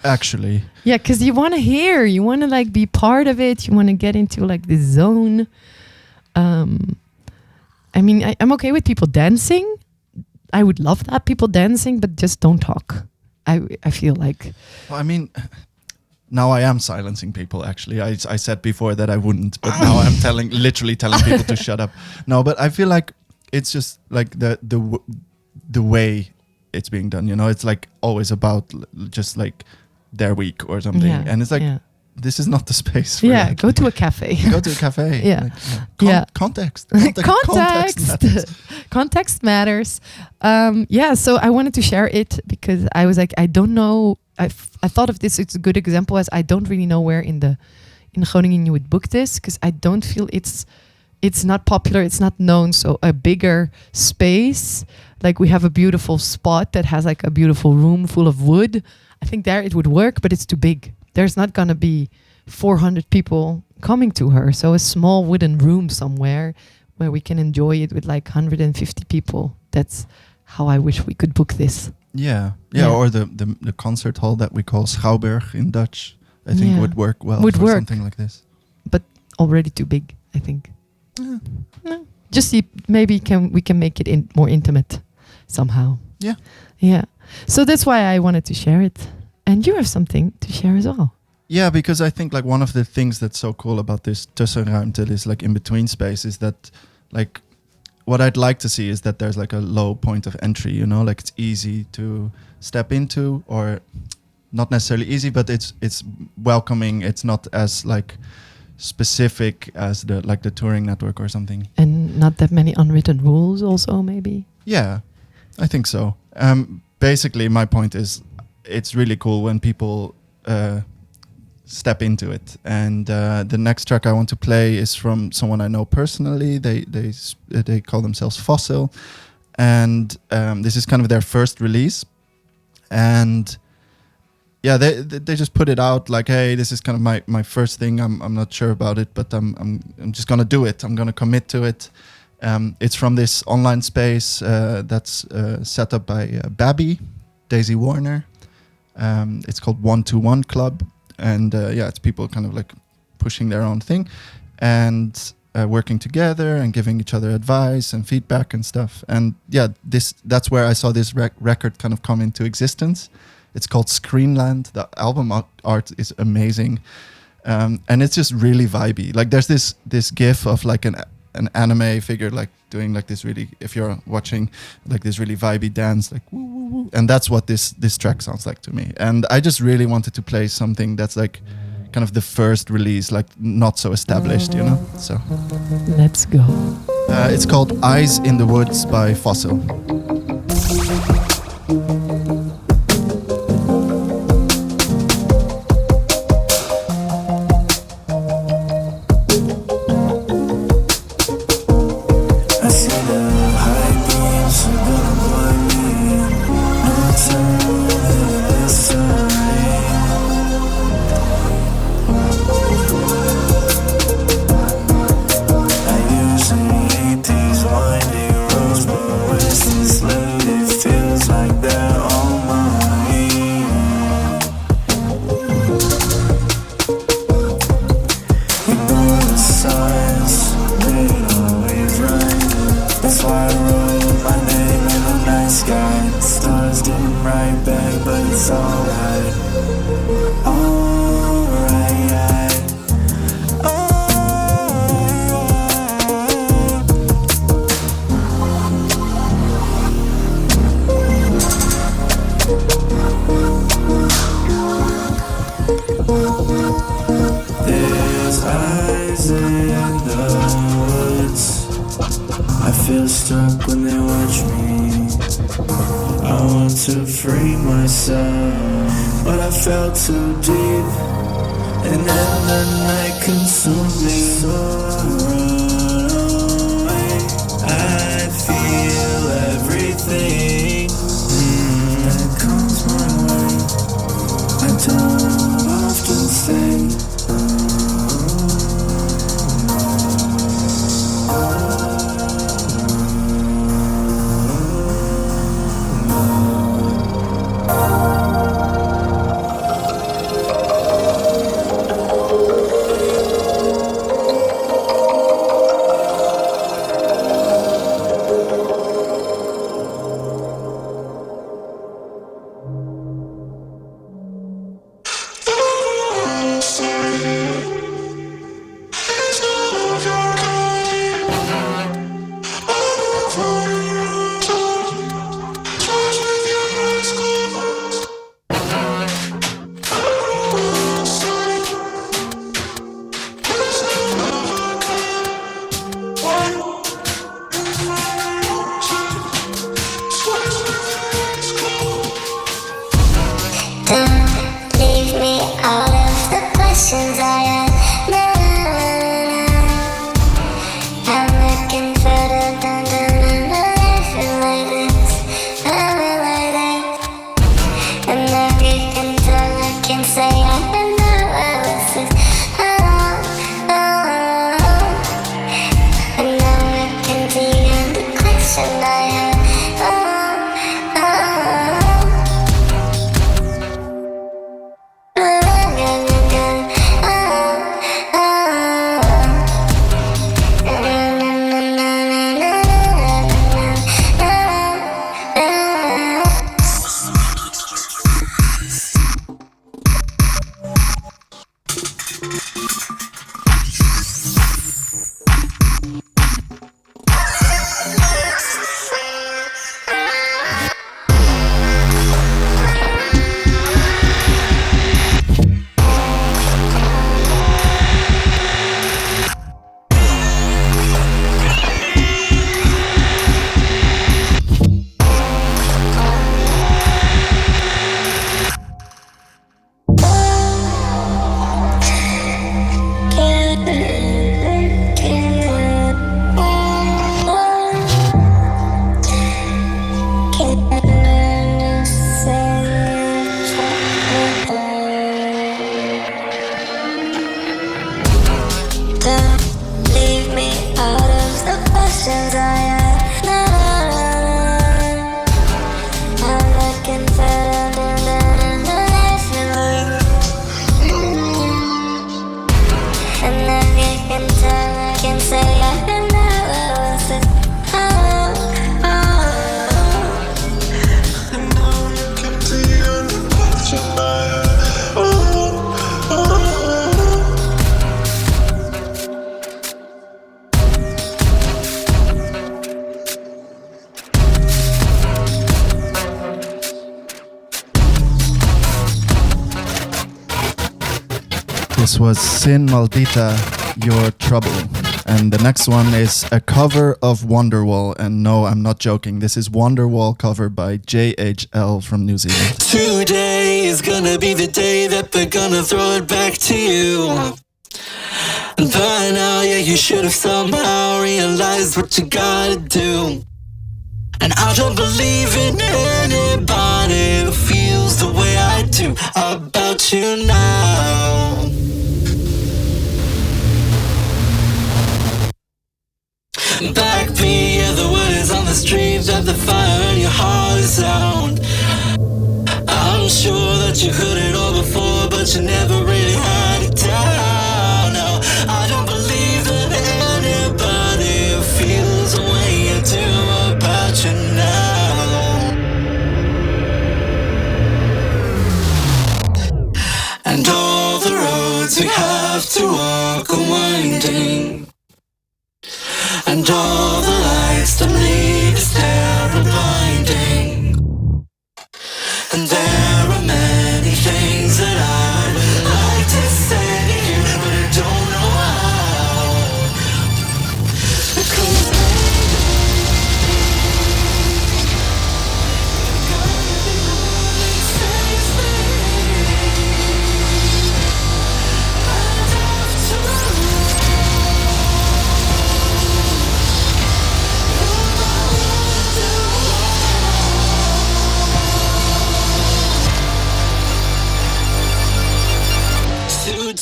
Actually. Yeah, because you want to hear, you want to like be part of it. You want to get into like this zone. I mean, I'm okay with people dancing. I would love that, people dancing, but just don't talk. I feel like. Well, I mean, now I am silencing people. Actually, I said before that I wouldn't, but now I'm literally telling people to shut up. No, but I feel like it's just like the way it's being done. You know, it's like always about just like their week or something, and it's like. Yeah. This is not the space for that. Go to a cafe. Go to a cafe. Yeah. Context. Context matters. So I wanted to share it because I was like, I don't know. I thought of this. It's a good example as I don't really know where in Groningen you would book this because I don't feel it's not popular. It's not known. So a bigger space, like we have a beautiful spot that has like a beautiful room full of wood. I think there it would work, but it's too big. There's not going to be 400 people coming to her. So a small wooden room somewhere where we can enjoy it with like 150 people. That's how I wish we could book this. Yeah. Or the concert hall that we call Schouwburg in Dutch, I think would work well for something like this. But already too big, I think. No. Just see, maybe we can make it more intimate somehow. Yeah. Yeah. So that's why I wanted to share it. And you have something to share as well. Yeah, because I think like one of the things that's so cool about this tussenruimte, this like in between space, is that like what I'd like to see is that there's like a low point of entry, you know, like it's easy to step into, or not necessarily easy, but it's welcoming. It's not as like specific as the touring network or something. And not that many unwritten rules also maybe. Yeah, I think so. Basically my point is it's really cool when people step into it. And the next track I want to play is from someone I know personally. They call themselves Fossil, and this is kind of their first release. And yeah, they just put it out like, hey, this is kind of my first thing. I'm not sure about it, but I'm just gonna do it. I'm gonna commit to it. It's from this online space that's set up by Babby, Daisy Warner. It's called 121 Club, and it's people kind of like pushing their own thing and working together and giving each other advice and feedback and stuff. And that's where I saw this record kind of come into existence. It's called Screenland. The album art is amazing, and it's just really vibey. Like there's this gif of like an anime figure like doing like this really, if you're watching, like this really vibey dance, like woo woo woo, and that's what this track sounds like to me. And I just really wanted to play something that's like kind of the first release, like not so established, you know. So let's go. It's called Eyes in the Woods by Fossil. I see the high beams, so don't avoid me. No time. There's eyes in the woods. I feel stuck when they watch me. I want to free myself, but I fell too deep, and then the night consumed me. So I run away. I feel everything that comes my way. I don't often stay. This was Sin Maldita, Your Trouble. And the next one is a cover of Wonderwall. And no, I'm not joking. This is Wonderwall covered by JHL from New Zealand. Today is gonna be the day that they're gonna throw it back to you. By now, yeah, you should have somehow realized what you gotta do. And I don't believe in anybody who feels the way I do about you now. Backbeat, yeah, the word is on the street that the fire in your heart is out. I'm sure that you heard it all before, but you never really had it down. No, I don't believe that anybody feels the way you do about you now. And all the roads we have to walk are winding, and all the lights that lead us there are blinding. And there are many things that I would like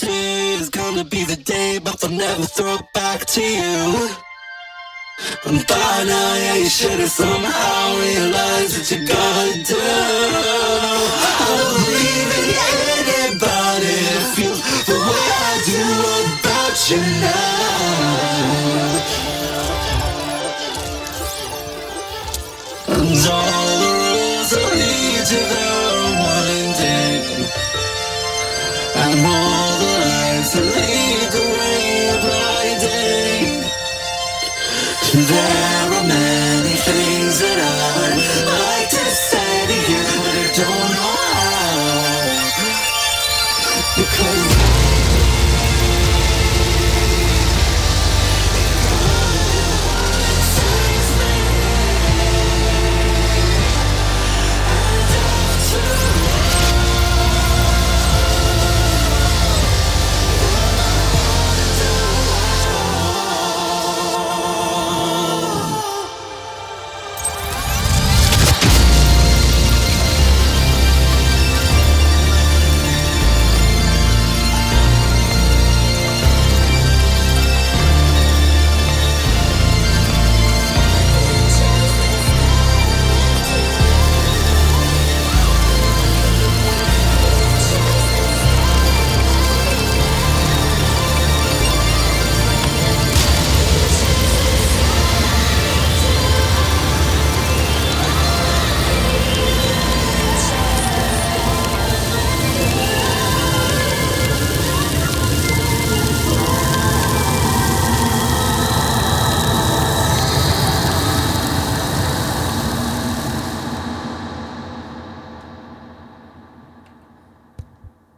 today is gonna be the day, but they'll never throw it back to you. And by now, yeah, you should have somehow realized what you gotta do. I don't believe in anybody to feel the way I do about you now. And all the rules will lead to their own one day. And all the lights will lead the way blinding. There are many things that I'd like to say to you, but I don't know how. Because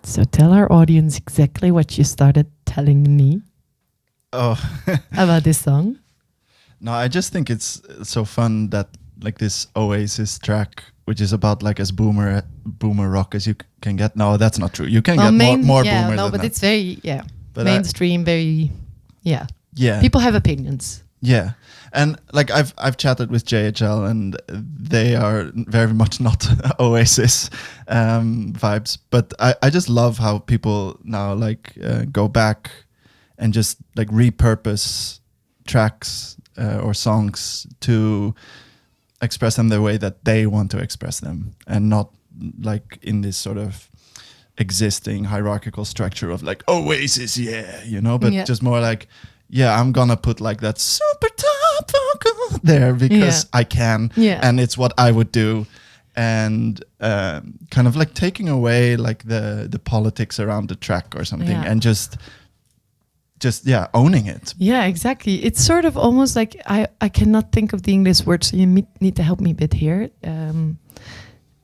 So tell our audience exactly what you started telling me Oh, about this song. no, I just think it's so fun that like this Oasis track, which is about like as boomer rock as you can get. No, that's not true. You can get more boomer no, than but that. it's very But mainstream, very yeah, People have opinions. yeah, and like I've chatted with JHL, and they are very much not Oasis vibes. But I just love how people now like go back and just like repurpose tracks or songs to express them the way that they want to express them, and not like in this sort of existing hierarchical structure of like Oasis, but just more like, I'm gonna put like that super top vocal there because I can, and it's what I would do, and kind of like taking away like the politics around the track or something, and just owning it. Yeah, exactly. It's sort of almost like I cannot think of the English word, so you need to help me a bit here.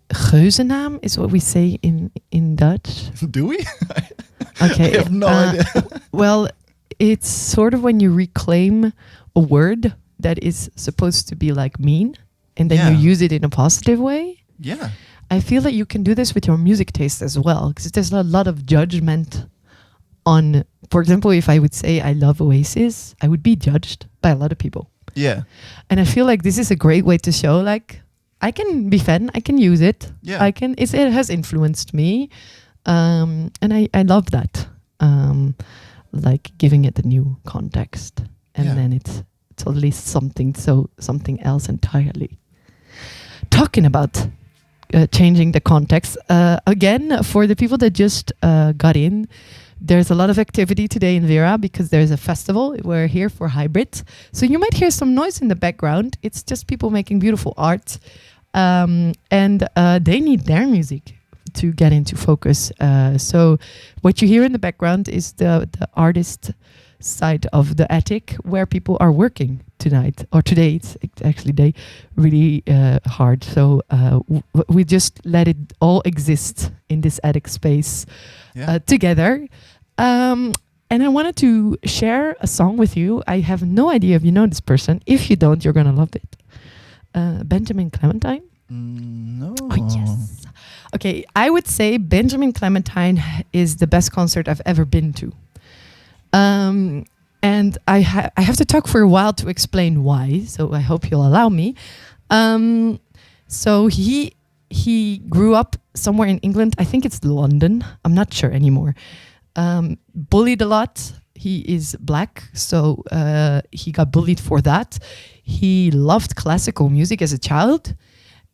Geuzennaam is what we say in Dutch. Do we? Okay. I have no idea. Well, it's sort of when you reclaim a word that is supposed to be like mean, and then you use it in a positive way. Yeah. I feel that you can do this with your music taste as well, because there's a lot of judgment on, for example, if I would say I love Oasis, I would be judged by a lot of people. Yeah. And I feel like this is a great way to show like I can be fan, I can use it. Yeah. It has influenced me. And I love that. Like giving it a new context. And then it's totally something else entirely. Talking about changing the context. Again, for the people that just got in, there's a lot of activity today in Vera because there's a festival. We're here for Hybrid. So you might hear some noise in the background. It's just people making beautiful art. And they need their music to get into focus. So what you hear in the background is the artist side of the attic where people are working tonight or today. It's actually day really hard. So we just let it all exist in this attic space together. And I wanted to share a song with you. I have no idea if you know this person. If you don't, you're going to love it. Benjamin Clementine. No. Oh, yes. Okay, I would say Benjamin Clementine is the best concert I've ever been to. And I have to talk for a while to explain why, so I hope you'll allow me. So he grew up somewhere in England. I think it's London. I'm not sure anymore. bullied a lot. He is black, so he got bullied for that. He loved classical music as a child,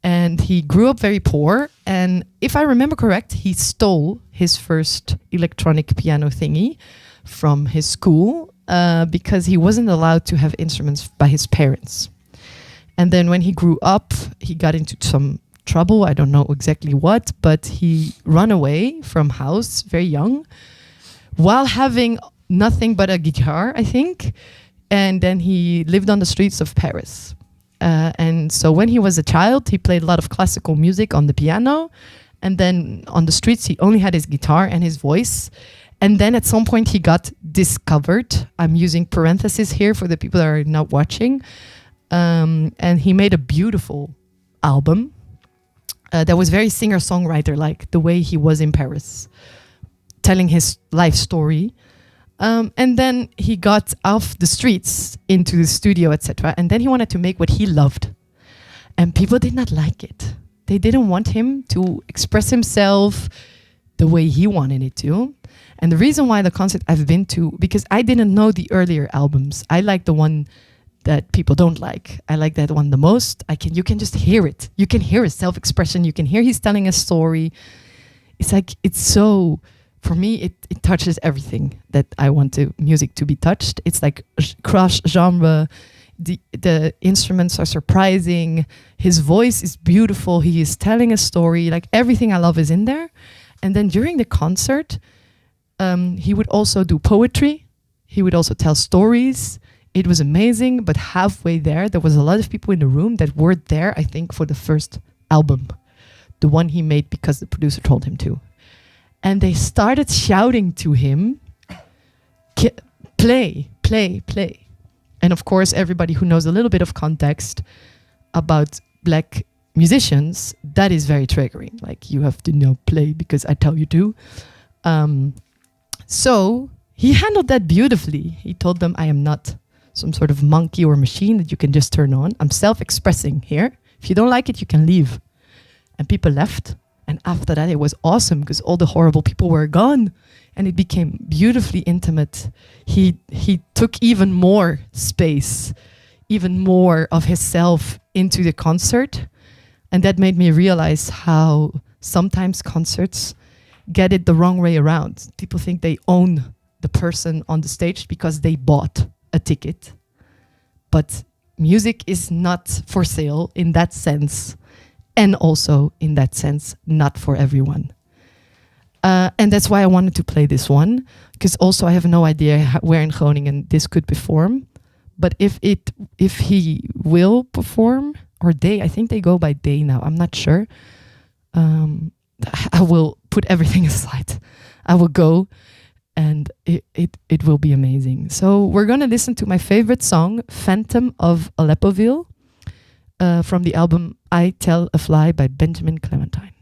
and he grew up very poor. And if I remember correct, he stole his first electronic piano thingy from his school because he wasn't allowed to have instruments by his parents. And then when he grew up, he got into some trouble. I don't know exactly what, but he ran away from house very young while having nothing but a guitar, I think. And then he lived on the streets of Paris. And so when he was a child, he played a lot of classical music on the piano. And then on the streets, he only had his guitar and his voice. And then at some point, he got discovered. I'm using parentheses here for the people that are not watching. And he made a beautiful album that was very singer-songwriter, like the way he was in Paris, telling his life story. And then he got off the streets into the studio, etc. And then he wanted to make what he loved. And people did not like it. They didn't want him to express himself the way he wanted it to. And the reason why the concert I've been to, because I didn't know the earlier albums. I like the one that people don't like. I like that one the most. You can just hear it. You can hear his self-expression. You can hear he's telling a story. It's like, it's so... For me, it touches everything that I want music to be touched. It's like cross genre. The instruments are surprising. His voice is beautiful. He is telling a story. Like everything I love is in there. And then during the concert, he would also do poetry. He would also tell stories. It was amazing. But halfway there was a lot of people in the room that were there, I think, for the first album, the one he made because the producer told him to. And they started shouting to him, play, play, play. And of course, everybody who knows a little bit of context about black musicians, that is very triggering. Like, you have to know play because I tell you to. So he handled that beautifully. He told them, I am not some sort of monkey or machine that you can just turn on. I'm self-expressing here. If you don't like it, you can leave. And people left. And after that, it was awesome because all the horrible people were gone and it became beautifully intimate. He took even more space, even more of himself into the concert. And that made me realize how sometimes concerts get it the wrong way around. People think they own the person on the stage because they bought a ticket. But music is not for sale in that sense. And also, in that sense, not for everyone. And that's why I wanted to play this one. Because also I have no idea where in Groningen this could perform. But if he will perform, or I think they go by day now, I'm not sure. I will put everything aside. I will go and it will be amazing. So we're going to listen to my favorite song, Phantom of Aleppoville. From the album I Tell a Fly by Benjamin Clementine.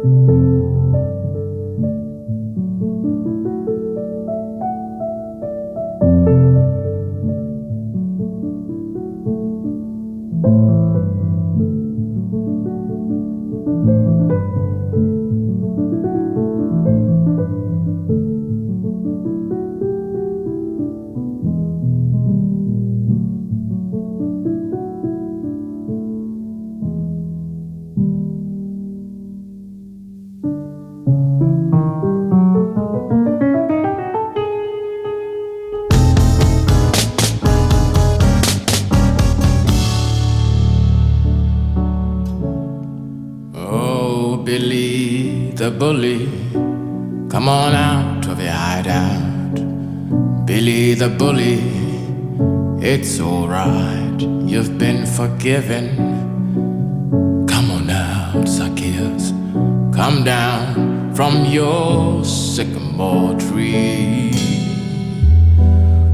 Oh, Billy the bully, come on out of your hideout. Billy the bully, it's alright, you've been forgiven. Come on out, Zacchaeus, come down from your sycamore tree.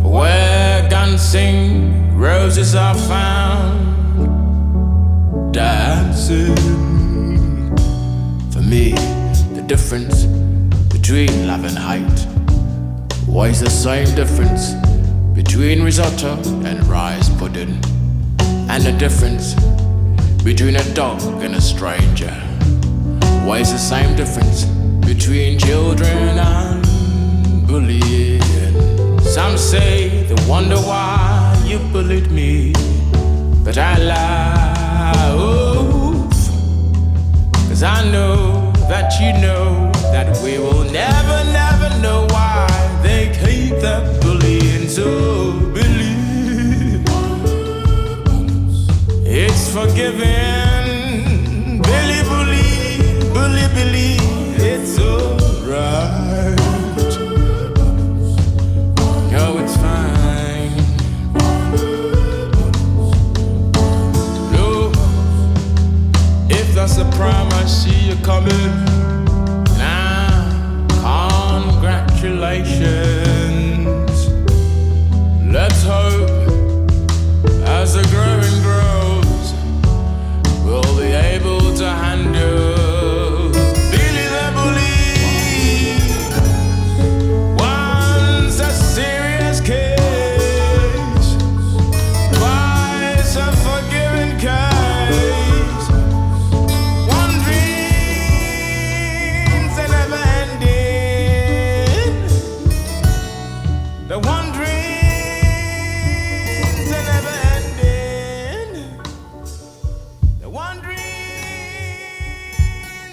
Where guns sing, roses are found, dancing. For me, the difference between love and height was the same difference between risotto and rice pudding, and the difference between a dog and a stranger was the same difference between children and bullying. Some say they wonder why you bullied me, but I laugh, 'cause I know that you know that we will never, never know why they keep that bullying. So believe it's forgiven. Billy, bully, bully, believe it's alright. Oh, it's fine. No, if that's the prime I see you coming. Now, congratulations. Let's hope as the growing grows, we'll be able to handle Billy the bully. Once a serious case, twice a forgiving case. One dream's a never ending. The one dream's a never ending. The one dream's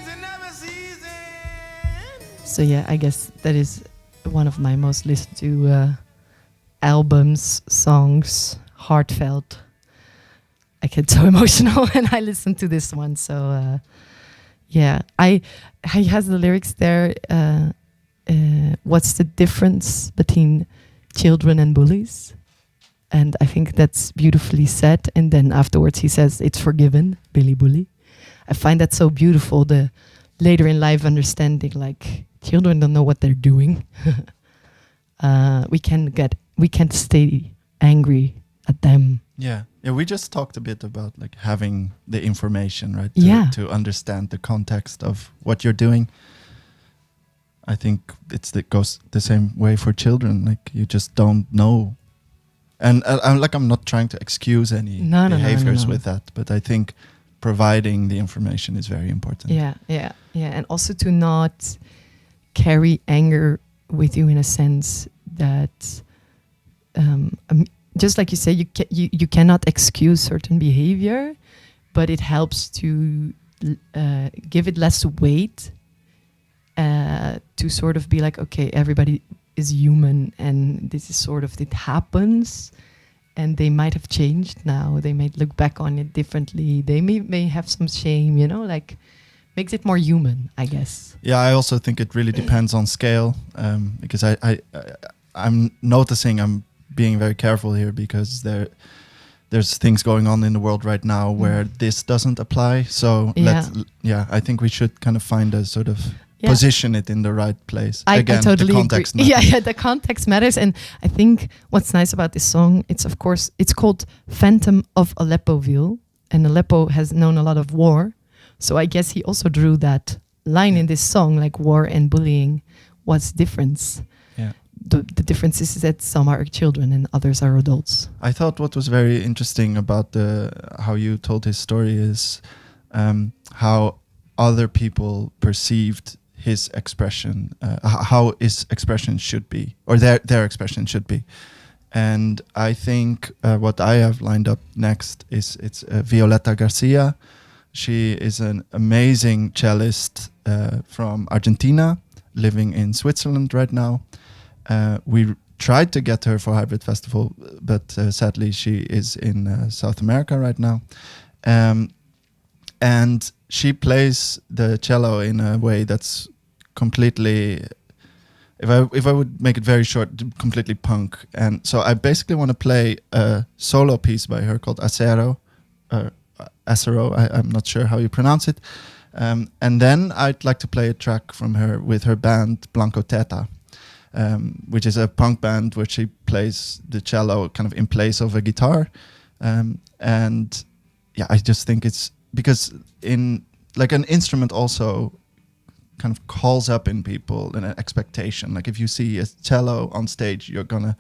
a never ceasing. So yeah, I guess that is one of my most listened to albums, songs, heartfelt. I get so emotional when I listen to this one. So yeah, he has the lyrics there. What's the difference between children and bullies? And I think that's beautifully said. And then afterwards he says, it's forgiven, Billy Bully. I find that so beautiful, the later in life understanding, like children don't know what they're doing. We can't stay angry at them. Yeah, we just talked a bit about like having the information, right? To understand the context of what you're doing. I think it goes the same way for children. Like you just don't know, and I'm not trying to excuse any behaviors with that, but I think providing the information is very important. Yeah, and also to not carry anger with you in a sense that, just like you say, you cannot excuse certain behavior, but it helps to give it less weight. To sort of be like, okay, everybody is human, and this is sort of, it happens, and they might have changed now. They might look back on it differently. They may have some shame, like makes it more human, I guess. Yeah, I also think it really depends on scale, because I'm noticing I'm being very careful here because there's things going on in the world right now where this doesn't apply. So I think we should kind of find a sort of position it in the right place. I totally the context agree. matters. Yeah, the context matters. And I think what's nice about this song, it's called Phantom of Aleppoville, and Aleppo has known a lot of war. So I guess he also drew that line in this song, like war and bullying, what's the difference? Yeah. The difference is that some are children and others are adults. I thought what was very interesting about how you told his story is how other people perceived his expression, how his expression should be, or their expression should be. And I think what I have lined up next is Violeta Garcia. She is an amazing cellist from Argentina, living in Switzerland right now. We tried to get her for Hybrid Festival, but sadly she is in South America right now. And she plays the cello in a way that's completely, if I would make it very short, completely punk. And so I basically want to play a solo piece by her called Acero, I'm not sure how you pronounce it. And then I'd like to play a track from her with her band Blanco Teta, which is a punk band where she plays the cello kind of in place of a guitar. And yeah, I just think it's because in like an instrument also kind of calls up in people an expectation. Like if you see a cello on stage, you're gonna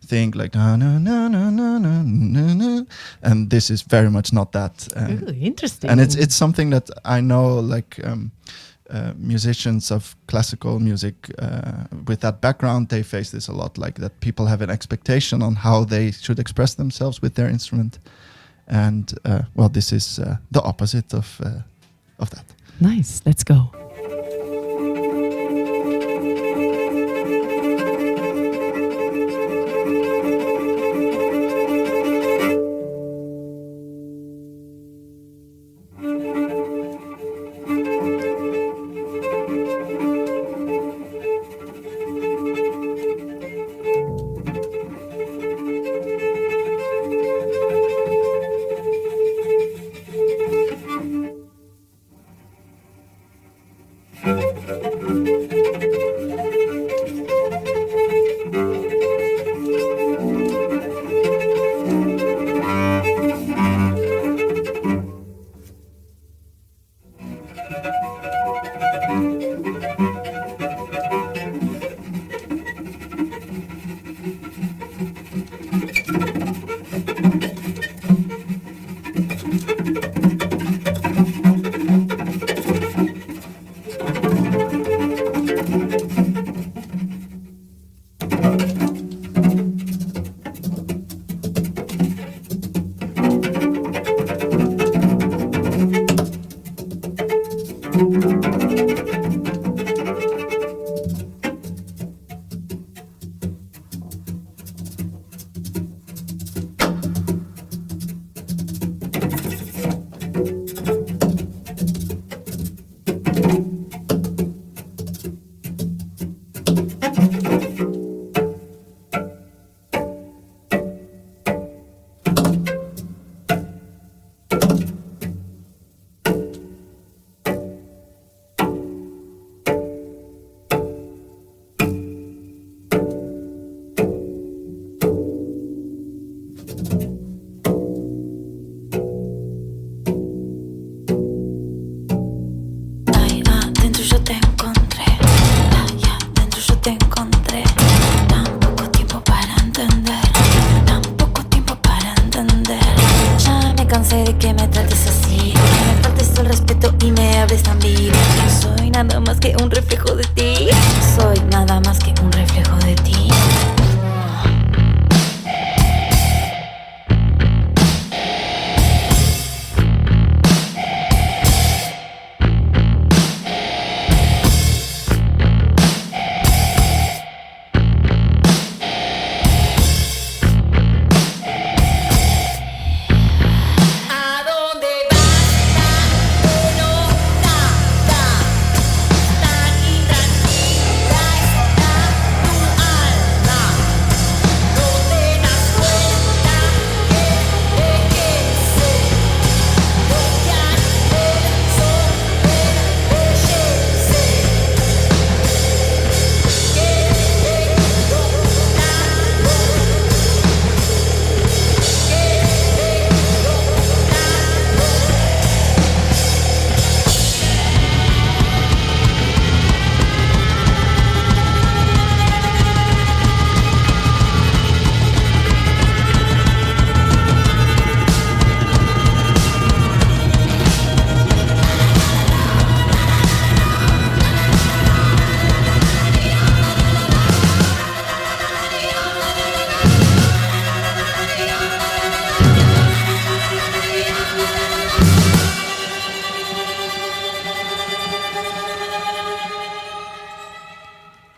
think like na na na na na na na, and this is very much not that. Ooh, interesting. And it's something that I know like musicians of classical music with that background, they face this a lot. Like that people have an expectation on how they should express themselves with their instrument, and well, this is the opposite of that. Nice. Let's go.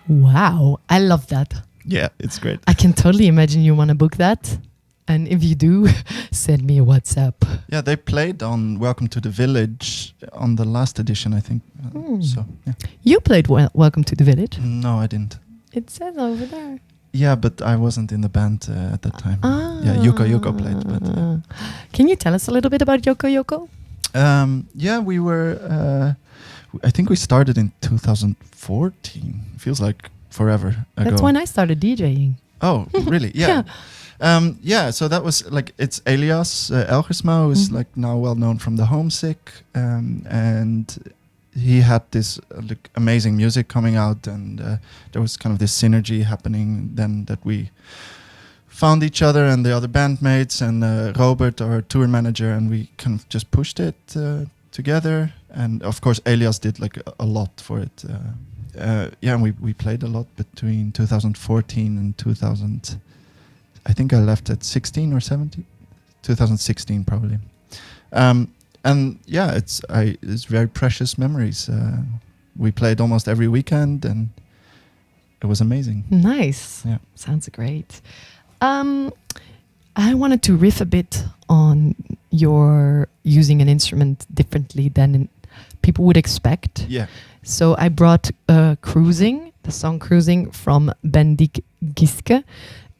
Wow, I love that. Yeah, it's great. I can totally imagine you want to book that. And if you do, send me a WhatsApp. Yeah, they played on Welcome to the Village on the last edition, I think. So, yeah. You played Welcome to the Village? No, I didn't. It says over there. Yeah, but I wasn't in the band at that time. Yeah, Yoko played. But can you tell us a little bit about Yoko? yeah, we were... I think we started in 2014. Feels like forever ago. That's when I started DJing. Oh, really? Yeah. Yeah, so that was like, it's Elias Elgersma, who's like now well known from the Homesick, and he had this like amazing music coming out, and there was kind of this synergy happening then that we found each other and the other bandmates and Robert, our tour manager, and we kind of just pushed it together. And of course, Elias did like a lot for it. Yeah, and we played a lot between 2014 and 2000. I think I left at 16 or 17, 2016 probably. And yeah, it's very precious memories. We played almost every weekend, and it was amazing. Nice. Yeah, sounds great. I wanted to riff a bit on your using an instrument differently than people would expect. Yeah. So I brought Cruising, the song Cruising from Bendik Giske.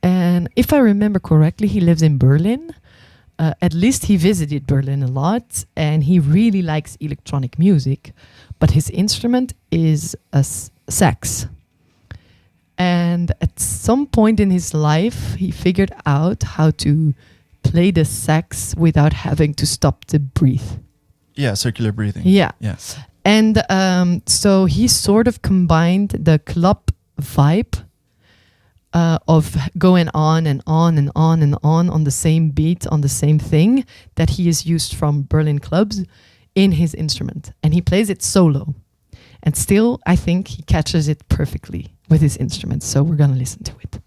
And if I remember correctly, he lives in Berlin. At least he visited Berlin a lot, and he really likes electronic music. But his instrument is a sax. And at some point in his life, he figured out how to play the sax without having to stop to breathe. Yeah, circular breathing. Yeah. Yes. And so he sort of combined the club vibe of going on and on and on and on the same beat, on the same thing that he is used from Berlin clubs in his instrument. And he plays it solo. And still, I think he catches it perfectly with his instrument. So we're going to listen to it.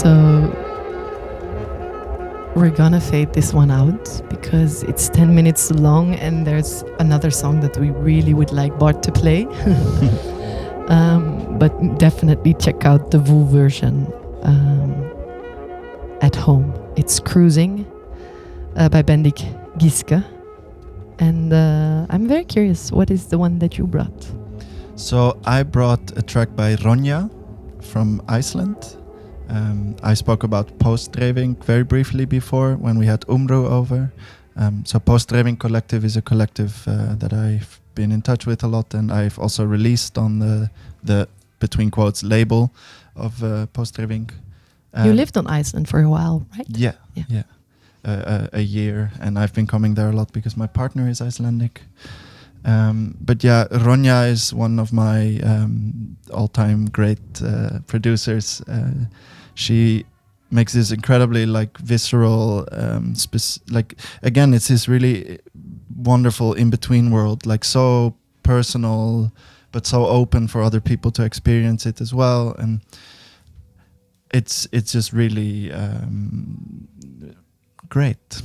So we're gonna fade this one out because it's 10 minutes long and there's another song that we really would like Bart to play. But definitely check out the full version at home. It's Cruising by Bendik Giske. And I'm very curious, what is the one that you brought? So I brought a track by Ronja from Iceland. I spoke about Postdreving very briefly before when we had Umru over. So Postdreving Collective is a collective that I've been in touch with a lot, and I've also released on the between quotes label of Postdreving. You lived on Iceland for a while, right? Yeah. A year, and I've been coming there a lot because my partner is Icelandic. But yeah, Ronja is one of my all-time great producers. She makes this incredibly like visceral, like again, it's this really wonderful in-between world, like so personal, but so open for other people to experience it as well. And it's just really great.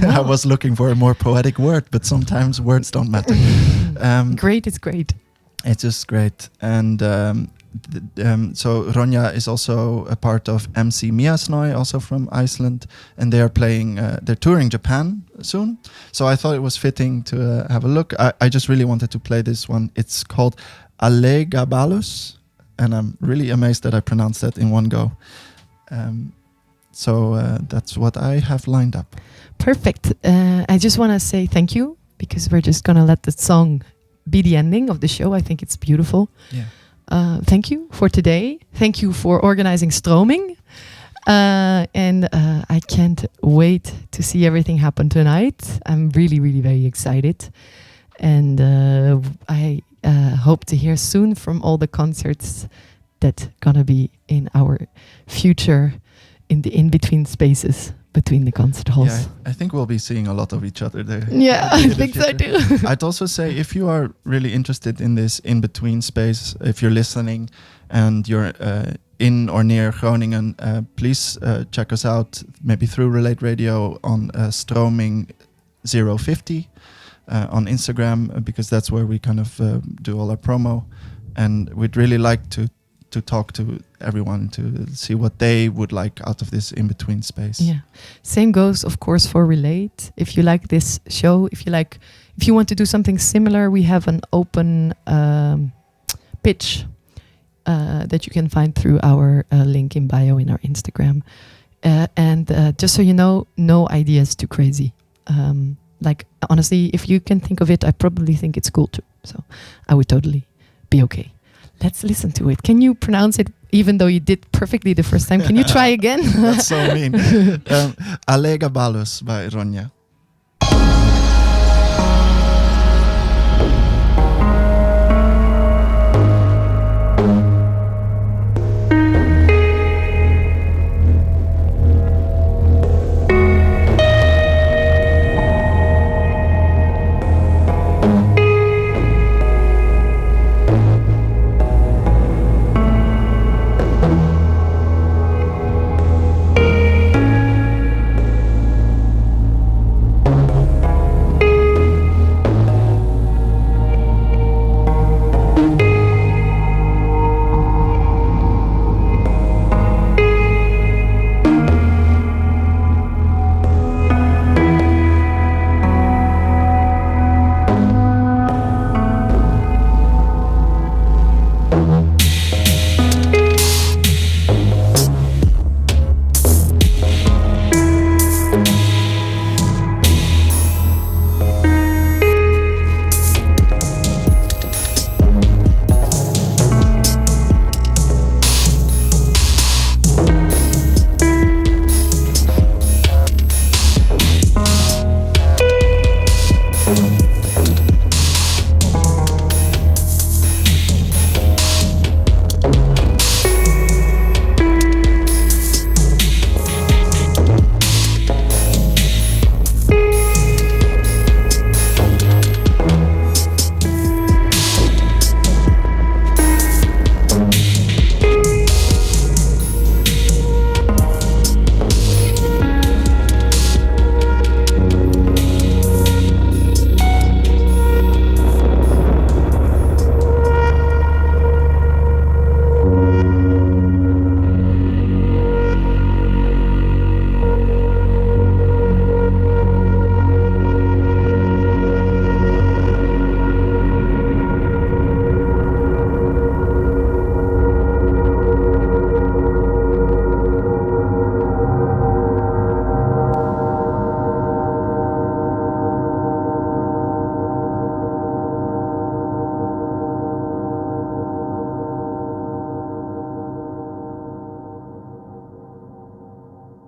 I was looking for a more poetic word, but sometimes words don't matter. Great is great. It's just great. And so Ronja is also a part of MC Miasnoy, also from Iceland, and they are playing, they're touring Japan soon. So I thought it was fitting to have a look. I just really wanted to play this one. It's called Allegabalus, and I'm really amazed that I pronounced that in one go. So that's what I have lined up. Perfect. I just want to say thank you because we're just going to let the song be the ending of the show. I think it's beautiful. Yeah. Thank you for today. Thank you for organizing Stroming. And I can't wait to see everything happen tonight. I'm really, really very excited. And I hope to hear soon from all the concerts that gonna be in our future in the in-between spaces between the concert halls. Yeah, I think we'll be seeing a lot of each other there. Yeah, I think so too. I'd also say if you are really interested in this in-between space, if you're listening and you're in or near Groningen, please check us out, maybe through Relate Radio on Stroming 050 on Instagram, because that's where we kind of do all our promo. And we'd really like to talk to everyone to see what they would like out of this in-between space. Yeah. Same goes, of course, for Relate. If you like this show, if you want to do something similar, we have an open pitch that you can find through our link in bio in our Instagram. And just so you know, no idea is too crazy. Like, honestly, if you can think of it, I probably think it's cool too. So I would totally be okay. Let's listen to it. Can you pronounce it even though you did perfectly the first time? Can you try again? That's so mean. Allegabalus by Ronja.